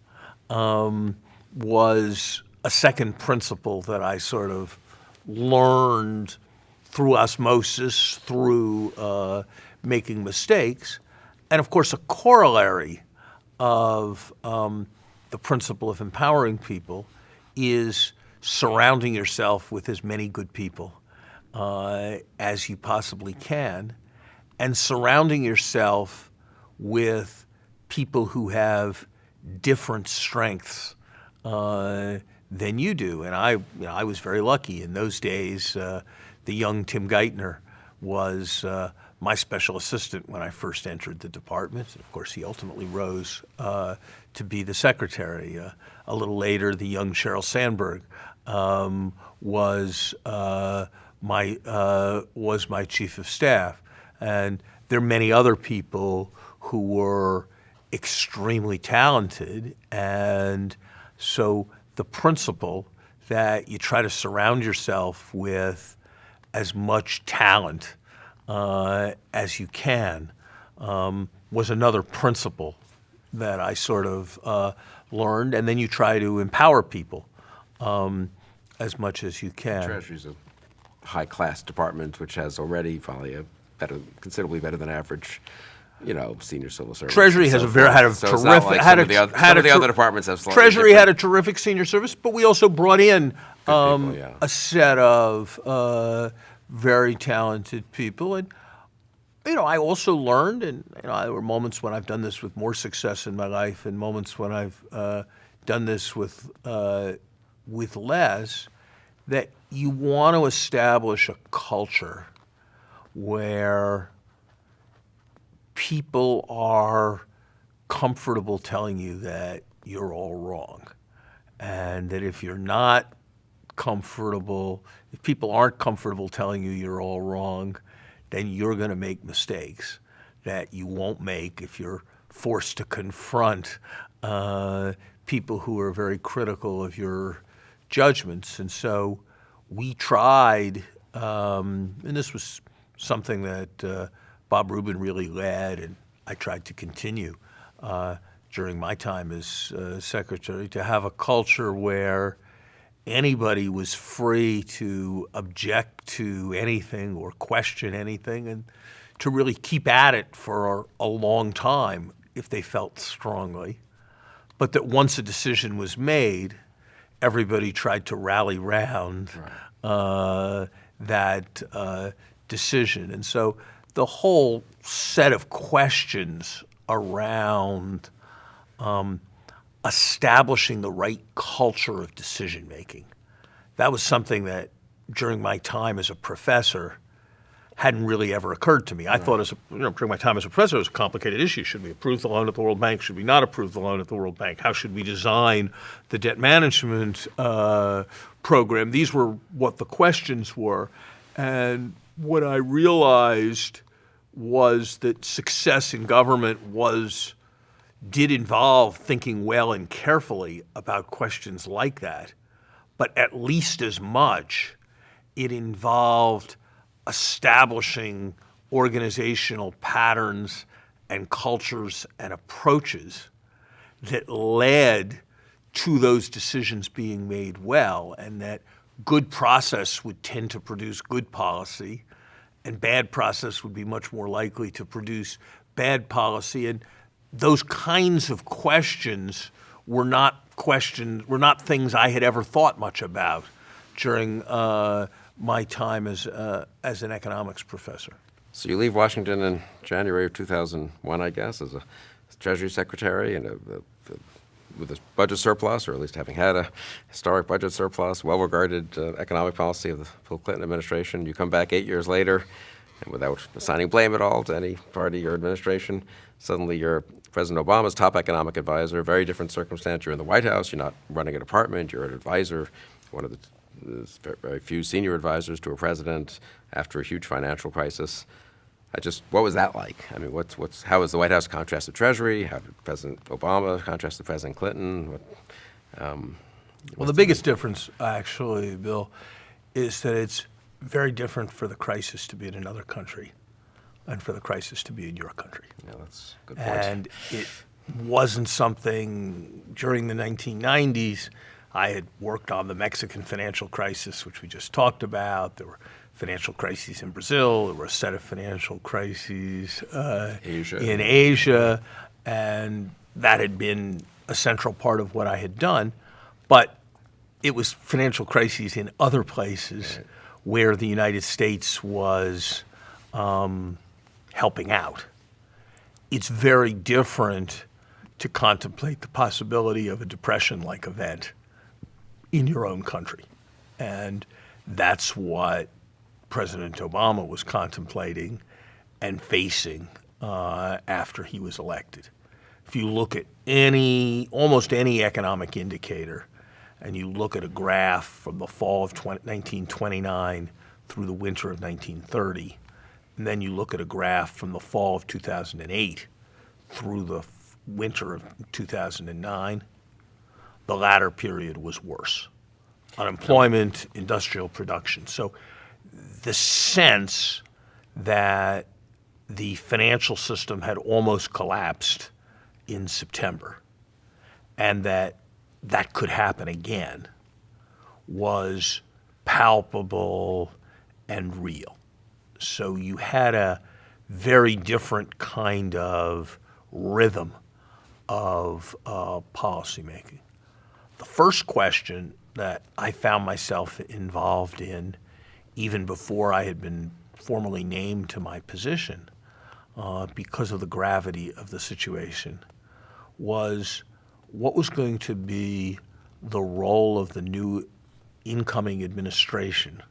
was a second principle that I sort of learned through osmosis, through making mistakes. And of course, a corollary of the principle of empowering people is surrounding yourself with as many good people as you possibly can, and surrounding yourself with people who have different strengths than you do. And I was very lucky. In those days, the young Tim Geithner was my special assistant when I first entered the department. Of course, he ultimately rose to be the secretary. A little later, the young Sheryl Sandberg was my chief of staff. And there are many other people who were extremely talented. And so the principle that you try to surround yourself with as much talent as you can was another principle that I sort of learned. And then you try to empower people as much as you can. Treasury's a high-class department, which has already probably a considerably better than average, senior civil service. Treasury has terrific. Some of the other departments have slightly Treasury different. had a terrific senior service, but we also brought in people, yeah. a set of very talented people. And I also learned, and there were moments when I've done this with more success in my life, and moments when I've done this with less, that you want to establish a culture where people are comfortable telling you that you're all wrong. And that if you're not comfortable, if people aren't comfortable telling you you're all wrong, then you're going to make mistakes that you won't make if you're forced to confront people who are very critical of your judgments. And so we tried, and this was something that Bob Rubin really led, and I tried to continue during my time as secretary, to have a culture where anybody was free to object to anything or question anything, and to really keep at it for a long time if they felt strongly. But that once a decision was made, everybody tried to rally round that decision. And so the whole set of questions around establishing the right culture of decision-making, that was something that during my time as a professor hadn't really ever occurred to me. I thought during my time as a professor, it was a complicated issue. Should we approve the loan at the World Bank? Should we not approve the loan at the World Bank? How should we design the debt management program? These were what the questions were. And what I realized was that success in government did involve thinking well and carefully about questions like that. But at least as much, it involved establishing organizational patterns and cultures and approaches that led to those decisions being made well, and that good process would tend to produce good policy, and bad process would be much more likely to produce bad policy. And those kinds of questions were not things I had ever thought much about during my time as an economics professor. So you leave Washington in January of 2001, I guess, as a Treasury Secretary, and with a budget surplus, or at least having had a historic budget surplus, well-regarded economic policy of the Bill Clinton administration. You come back 8 years later, and without assigning blame at all to any party or administration, suddenly you're President Obama's top economic advisor. Very different circumstance. You're in the White House. You're not running a department. You're an advisor, one of the very few senior advisors to a president after a huge financial crisis. What was that like? I mean, how was the White House contrast to Treasury? How did President Obama contrast to President Clinton? Well, the biggest difference, actually, Bill, is that it's very different for the crisis to be in another country and for the crisis to be in your country. Yeah, that's a good point. And it wasn't something during the 1990s. I had worked on the Mexican financial crisis, which we just talked about. There were financial crises in Brazil. There were a set of financial crises in Asia, and that had been a central part of what I had done. But it was financial crises in other places where the United States was helping out. It's very different to contemplate the possibility of a depression-like event in your own country. And that's what President Obama was contemplating and facing after he was elected. If you look at almost any economic indicator, and you look at a graph from the fall of 1929 through the winter of 1930, and then you look at a graph from the fall of 2008 through the winter of 2009, the latter period was worse. Unemployment, industrial production. So the sense that the financial system had almost collapsed in September and that could happen again was palpable and real. So you had a very different kind of rhythm of policymaking. The first question that I found myself involved in, even before I had been formally named to my position, because of the gravity of the situation, was what was going to be the role of the new incoming administration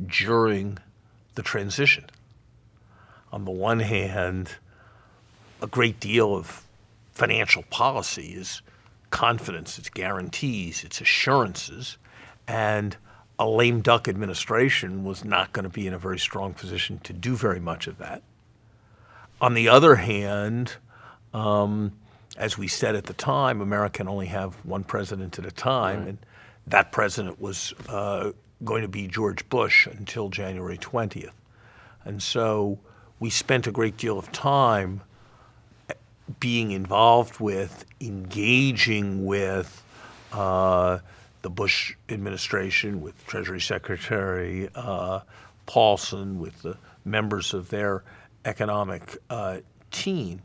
during the transition. On the one hand, a great deal of financial policy is confidence, it's guarantees, it's assurances, and a lame duck administration was not going to be in a very strong position to do very much of that. On the other hand, as we said at the time, America can only have one president at a time, and that president was going to be George Bush until January 20th. And so we spent a great deal of time being involved with, engaging with the Bush administration, with Treasury Secretary Paulson, with the members of their economic team.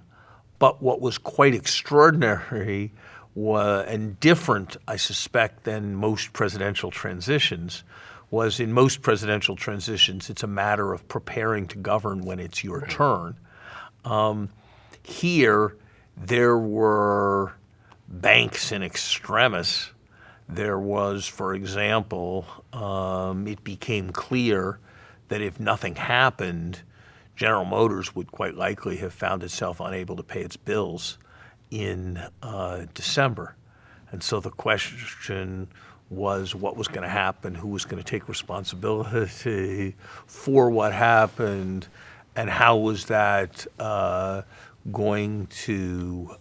But what was quite extraordinary and different, I suspect, than most presidential transitions was in most presidential transitions, it's a matter of preparing to govern when it's your turn. Here, there were banks in extremis. There was, for example, it became clear that if nothing happened, General Motors would quite likely have found itself unable to pay its bills in December. And so the question was what was going to happen, who was going to take responsibility for what happened, and how was that going to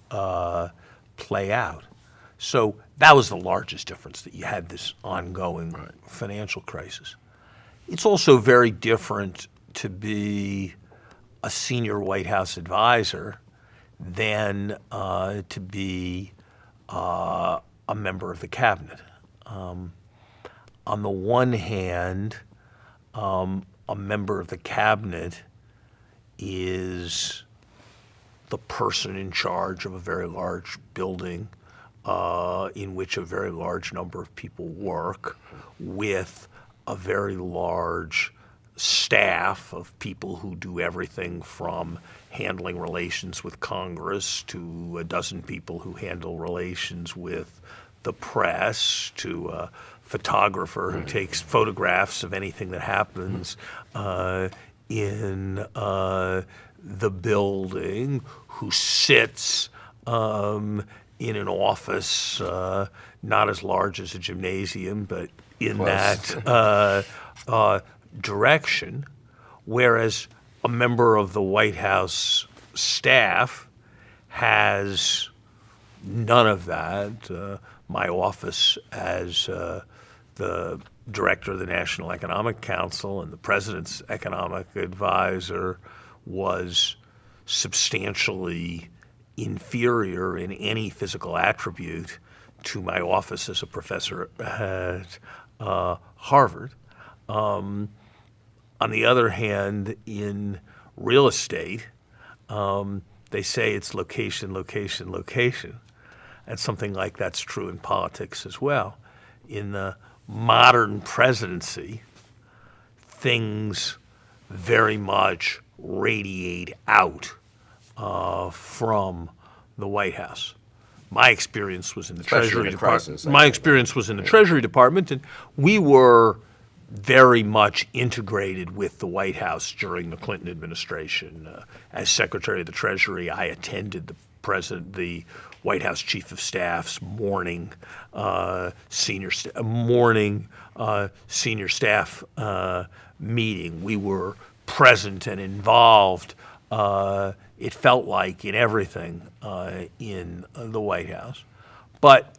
play out. So that was the largest difference, that you had this ongoing financial crisis. It's also very different to be a senior White House advisor than to be a member of the cabinet. On the one hand, a member of the cabinet is the person in charge of a very large building in which a very large number of people work, with a very large staff of people who do everything from handling relations with Congress to a dozen people who handle relations with the press to a photographer who takes photographs of anything that happens in the building, who sits in an office not as large as a gymnasium, but in that direction, whereas a member of the White House staff has none of that. My office as the director of the National Economic Council and the president's economic advisor was substantially inferior in any physical attribute to my office as a professor at Harvard. On the other hand, in real estate, they say it's location, location, location. And something like that's true in politics as well. In the modern presidency, things very much radiate out from the White House. My experience was in the Treasury Department. My experience was in the Treasury Department, and we were very much integrated with the White House during the Clinton administration. As Secretary of the Treasury, I attended the White House Chief of Staff's morning senior staff meeting. We were present and involved. It felt like in everything in the White House, but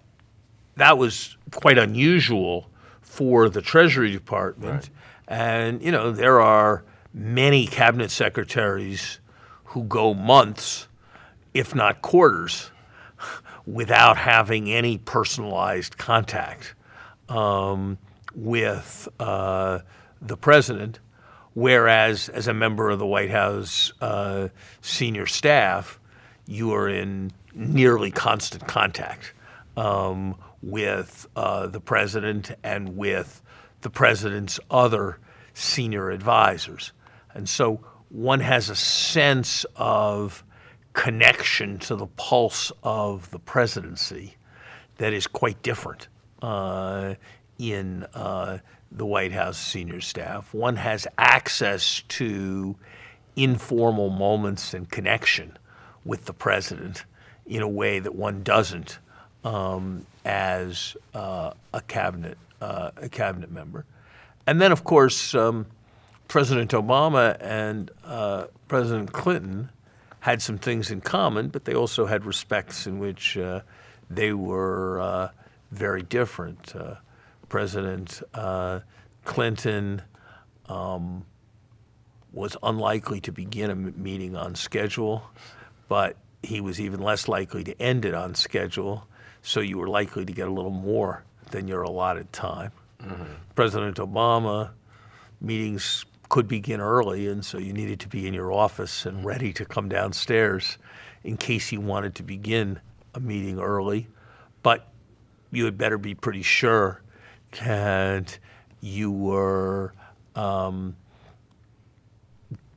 that was quite unusual for the Treasury Department. Right. And there are many cabinet secretaries who go months, if not quarters, without having any personalized contact with the president, whereas as a member of the White House senior staff, you are in nearly constant contact with the president and with the president's other senior advisors. And so one has a sense of connection to the pulse of the presidency that is quite different in the White House senior staff. One has access to informal moments and connection with the president in a way that one doesn't as a cabinet member. And then, of course, President Obama and President Clinton had some things in common, but they also had respects in which they were very different. President Clinton was unlikely to begin a meeting on schedule, but he was even less likely to end it on schedule, so you were likely to get a little more than your allotted time. Mm-hmm. President Obama, meetings could begin early, and so you needed to be in your office and ready to come downstairs in case you wanted to begin a meeting early. But you had better be pretty sure that you were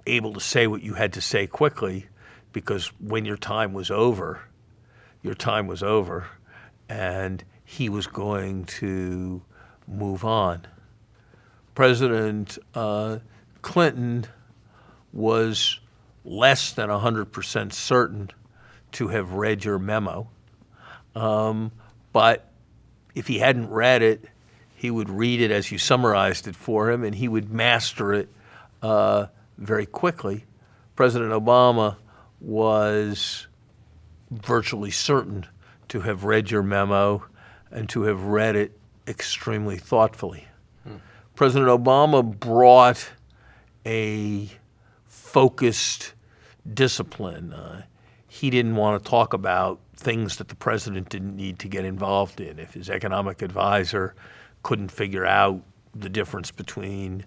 able to say what you had to say quickly, because when your time was over, and he was going to move on. President Clinton was less than 100% certain to have read your memo, but if he hadn't read it, he would read it as you summarized it for him, and he would master it very quickly. President Obama was virtually certain to have read your memo and to have read it extremely thoughtfully. President Obama brought a focused discipline. He didn't want to talk about things that the president didn't need to get involved in. If his economic advisor couldn't figure out the difference between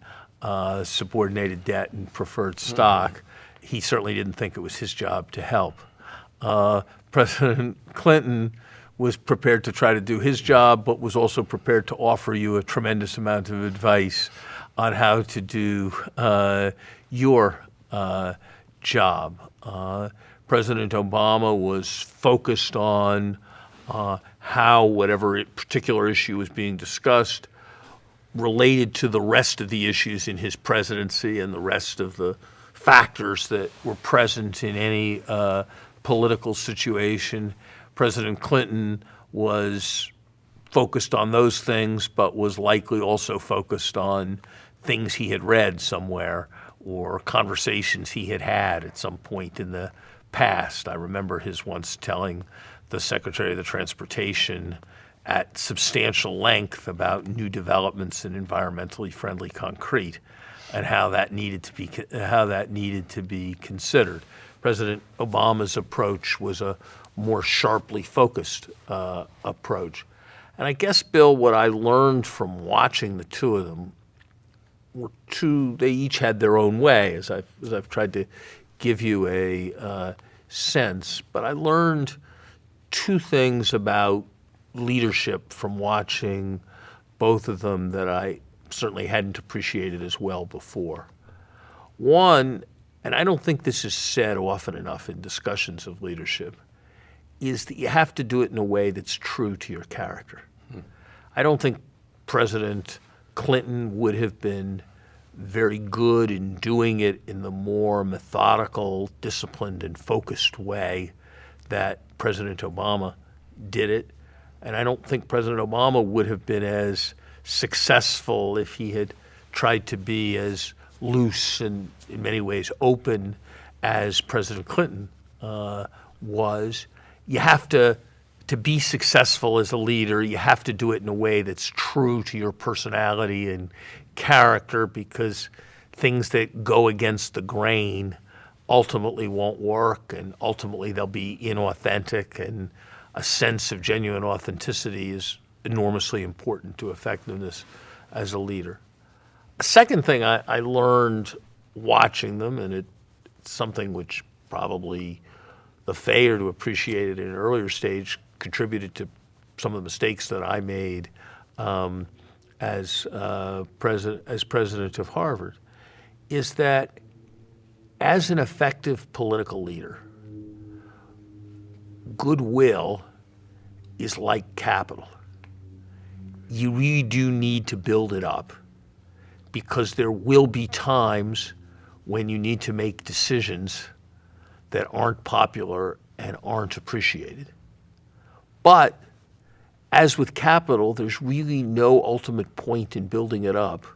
subordinated debt and preferred stock, he certainly didn't think it was his job to help. President Clinton was prepared to try to do his job, but was also prepared to offer you a tremendous amount of advice on how to do your job. President Obama was focused on how whatever particular issue was being discussed related to the rest of the issues in his presidency and the rest of the factors that were present in any political situation. President Clinton was focused on those things, but was likely also focused on things he had read somewhere or conversations he had had at some point in the past. I remember his once telling the Secretary of the Transportation at substantial length about new developments in environmentally friendly concrete and how that needed to be considered. President Obama's approach was a more sharply focused approach. And I guess, Bill, what I learned from watching the two of them were they each had their own way, as I've tried to give you a sense. But I learned two things about leadership from watching both of them that I certainly hadn't appreciated as well before. One, and I don't think this is said often enough in discussions of leadership, is that you have to do it in a way that's true to your character. I don't think President Clinton would have been very good in doing it in the more methodical, disciplined, and focused way that President Obama did it. And I don't think President Obama would have been as successful if he had tried to be as loose and in many ways open as President Clinton was. You have to be successful as a leader, you have to do it in a way that's true to your personality and character, because things that go against the grain ultimately won't work, and ultimately they'll be inauthentic, and a sense of genuine authenticity is enormously important to effectiveness as a leader. A second thing I learned watching them, and it's something which probably the failure to appreciate it in an earlier stage contributed to some of the mistakes that I made as president of Harvard, is that as an effective political leader, goodwill is like capital. You really do need to build it up, because there will be times when you need to make decisions that aren't popular and aren't appreciated. But as with capital, there's really no ultimate point in building it up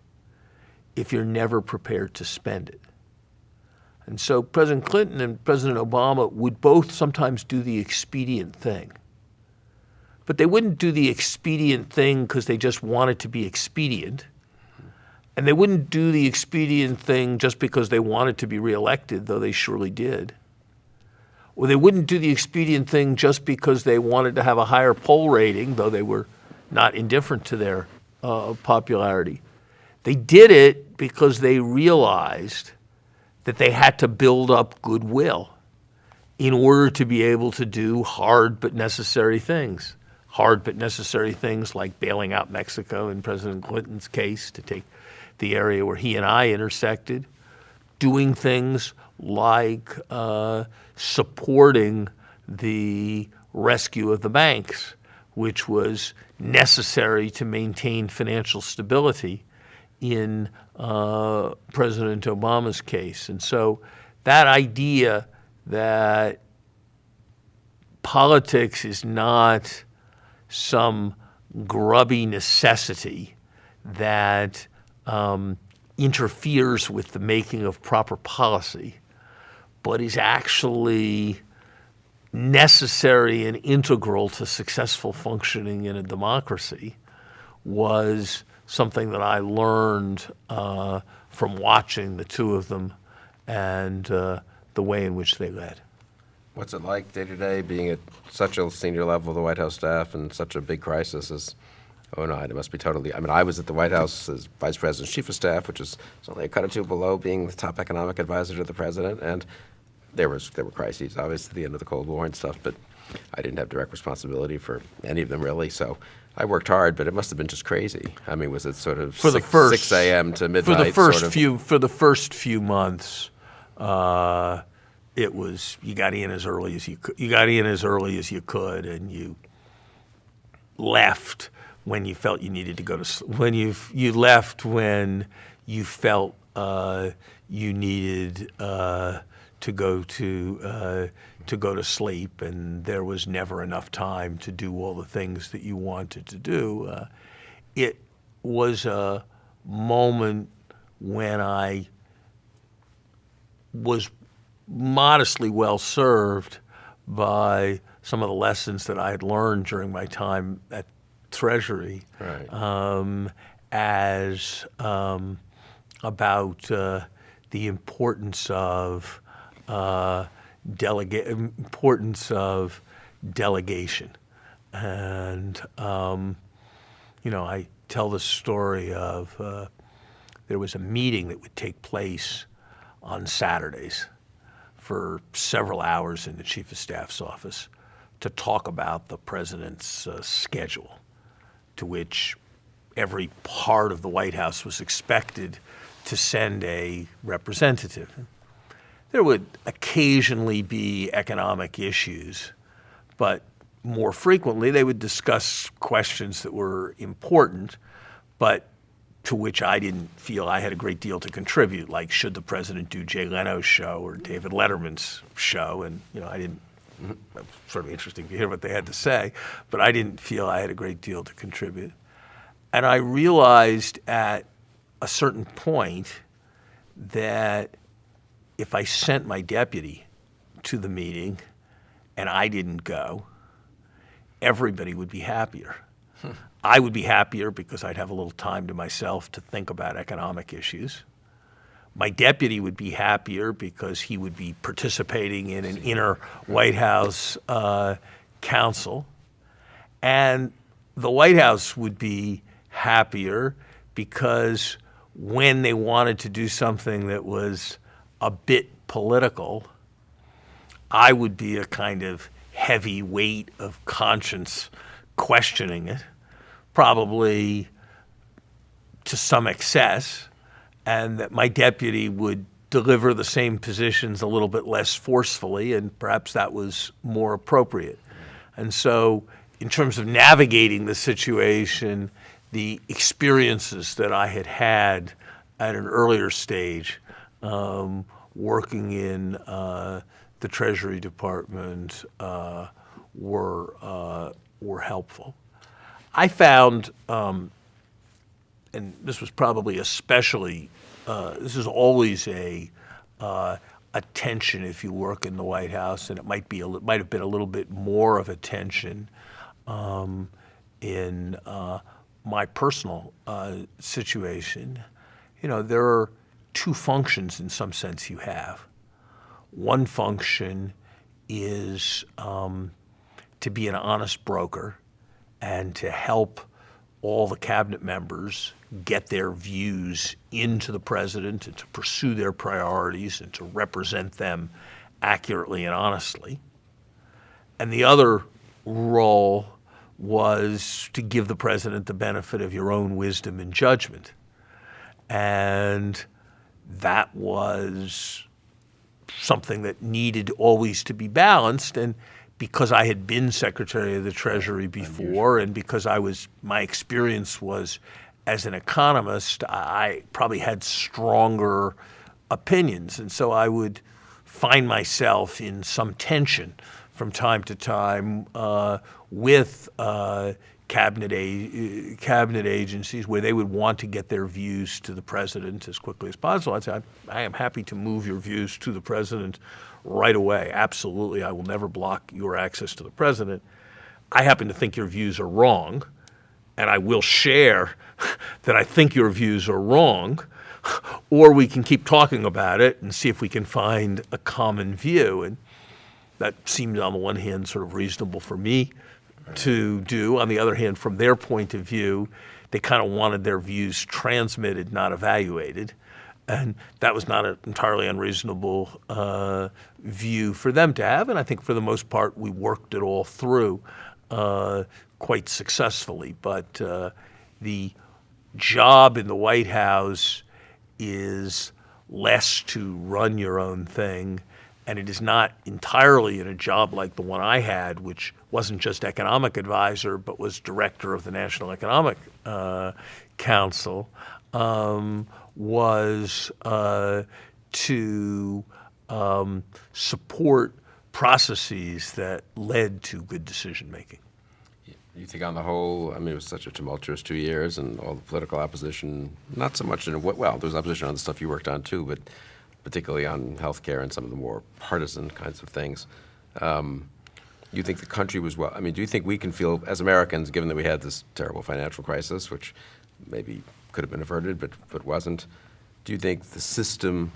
if you're never prepared to spend it. And so President Clinton and President Obama would both sometimes do the expedient thing. But they wouldn't do the expedient thing because they just wanted to be expedient. And they wouldn't do the expedient thing just because they wanted to be reelected, though they surely did. Or they wouldn't do the expedient thing just because they wanted to have a higher poll rating, though they were not indifferent to their popularity. They did it because they realized that they had to build up goodwill in order to be able to do hard but necessary things. Hard but necessary things like bailing out Mexico in President Clinton's case, to take the area where he and I intersected. Doing things like supporting the rescue of the banks, which was necessary to maintain financial stability in President Obama's case. And so that idea that politics is not some grubby necessity that interferes with the making of proper policy, but is actually necessary and integral to successful functioning in a democracy, was something that I learned from watching the two of them and the way in which they led. What's it like day to day being at such a senior level of the White House staff and such a big crisis as 2009? It must be totally, I mean, I was at the White House as Vice President's Chief of Staff, which is only a cut or two below being the top economic advisor to the President, and there were crises, obviously, at the end of the Cold War and stuff, but I didn't have direct responsibility for any of them, really. So I worked hard, but it must have been just crazy. I mean, was it sort of for the first 6 a.m. to midnight? For the first few months, it was you got in as early as you could. You got in as early as you could, and you left when you felt you needed to go to. When you left when you felt you needed to go to sleep, and there was never enough time to do all the things that you wanted to do. It was a moment when I was modestly well served by some of the lessons that I had learned during my time at Treasury, Right. as about the importance of delegation, and I tell the story of there was a meeting that would take place on Saturdays for several hours in the Chief of Staff's office to talk about the president's schedule, to which every part of the White House was expected to send a representative. There would occasionally be economic issues, but more frequently they would discuss questions that were important, but to which I didn't feel I had a great deal to contribute, like should the president do Jay Leno's show or David Letterman's show? And I didn't. It was sort of interesting to hear what they had to say, but I didn't feel I had a great deal to contribute. And I realized at a certain point that if I sent my deputy to the meeting and I didn't go, everybody would be happier. I would be happier because I'd have a little time to myself to think about economic issues. My deputy would be happier because he would be participating in an inner White House council. And the White House would be happier because when they wanted to do something that was a bit political, I would be a kind of heavy weight of conscience questioning it, probably to some excess, and that my deputy would deliver the same positions a little bit less forcefully, and perhaps that was more appropriate. And so in terms of navigating the situation, the experiences that I had had at an earlier stage, working in the Treasury Department, were helpful. I found, and this was probably especially, this is always a tension if you work in the White House, and it might have been a little bit more of a tension in my personal situation. There are two functions in some sense you have. One function is to be an honest broker and to help all the cabinet members get their views into the president and to pursue their priorities and to represent them accurately and honestly. And the other role was to give the president the benefit of your own wisdom and judgment. And that was something that needed always to be balanced. And because I had been Secretary of the Treasury before, and because my experience was as an economist, I probably had stronger opinions. And so I would find myself in some tension from time to time with cabinet agencies where they would want to get their views to the president as quickly as possible. I'd say, I am happy to move your views to the president right away. Absolutely, I will never block your access to the president. I happen to think your views are wrong, and I will share that I think your views are wrong, or we can keep talking about it and see if we can find a common view. And that seemed, on the one hand, sort of reasonable for me to do. On the other hand, from their point of view, they kind of wanted their views transmitted, not evaluated. And that was not an entirely unreasonable view for them to have. And I think for the most part, we worked it all through quite successfully. But the job in the White House is less to run your own thing, and it is not entirely in a job like the one I had, which wasn't just economic advisor, but was director of the National Economic Council, was to support processes that led to good decision making. You think on the whole, I mean, it was such a tumultuous 2 years and all the political opposition, not so much in, well, there was opposition on the stuff you worked on too, but particularly on healthcare and some of the more partisan kinds of things. You think the country was well, I mean, do you think we can feel, as Americans, given that we had this terrible financial crisis, which maybe could have been averted, but wasn't, do you think the system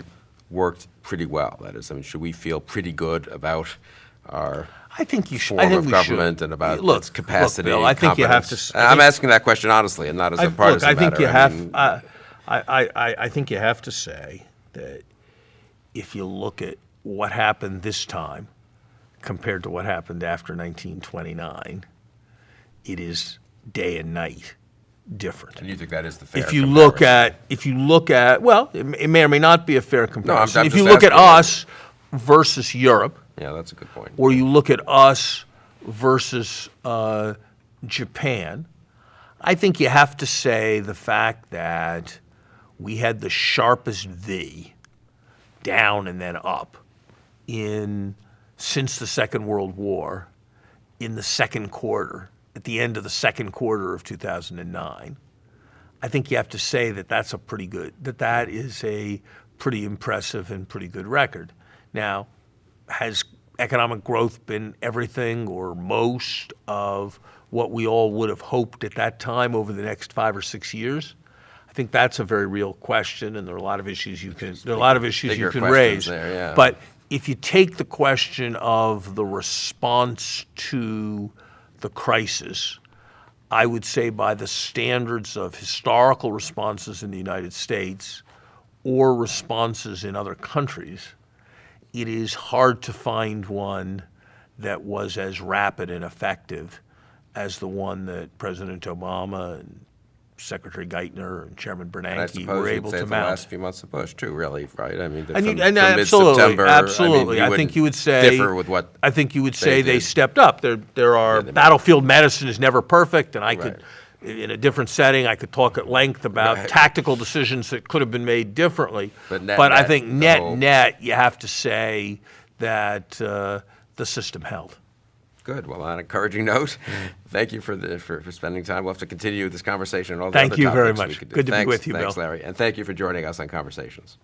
worked pretty well? That is, I mean, should we feel pretty good about our I think you should. form of government and about its capacity? Look, Bill, I think you have competence? to. I'm asking that question honestly and not as a partisan Look, I think matter. you have. mean, I think you have to say that if you look at what happened this time compared to what happened after 1929, it is day and night different. and you think that is the fair If you comparison? look at, well, it may or may not be a fair comparison. I'm if you just look at asking. us versus Europe, Yeah, that's a good point. or you look at us versus Japan, I think you have to say the fact that we had the sharpest V, down and then up, since the Second World War, in the second quarter, at the end of the second quarter of 2009. I think you have to say that that is a pretty impressive and pretty good record. Now, has economic growth been everything or most of what we all would have hoped at that time over the next 5 or 6 years? I think that's a very real question, and there are a lot of issues you can bigger questions raise. there, yeah. But if you take the question of the response to the crisis, I would say by the standards of historical responses in the United States or responses in other countries, it is hard to find one that was as rapid and effective as the one that President Obama and Secretary Geithner and Chairman And I Bernanke suppose were you'd able say to the mount. last few months of Bush too, really, right? I mean, from And mid-September, absolutely. I I mean, think you would say differ with what I think you would say they did. stepped up. There are they battlefield medicine is never perfect, and I could, Right. in a different setting, I could talk at length about Right. tactical decisions that could have been made differently. But net- I net, think the whole- net, you have to say that the system held. Good. Well, on an encouraging note, thank you for spending time. We'll have to continue this conversation and all the Thank other you very topics we much. could do. Good to be Thanks, with you, thanks, Bill. Larry. And thank you for joining us on Conversations.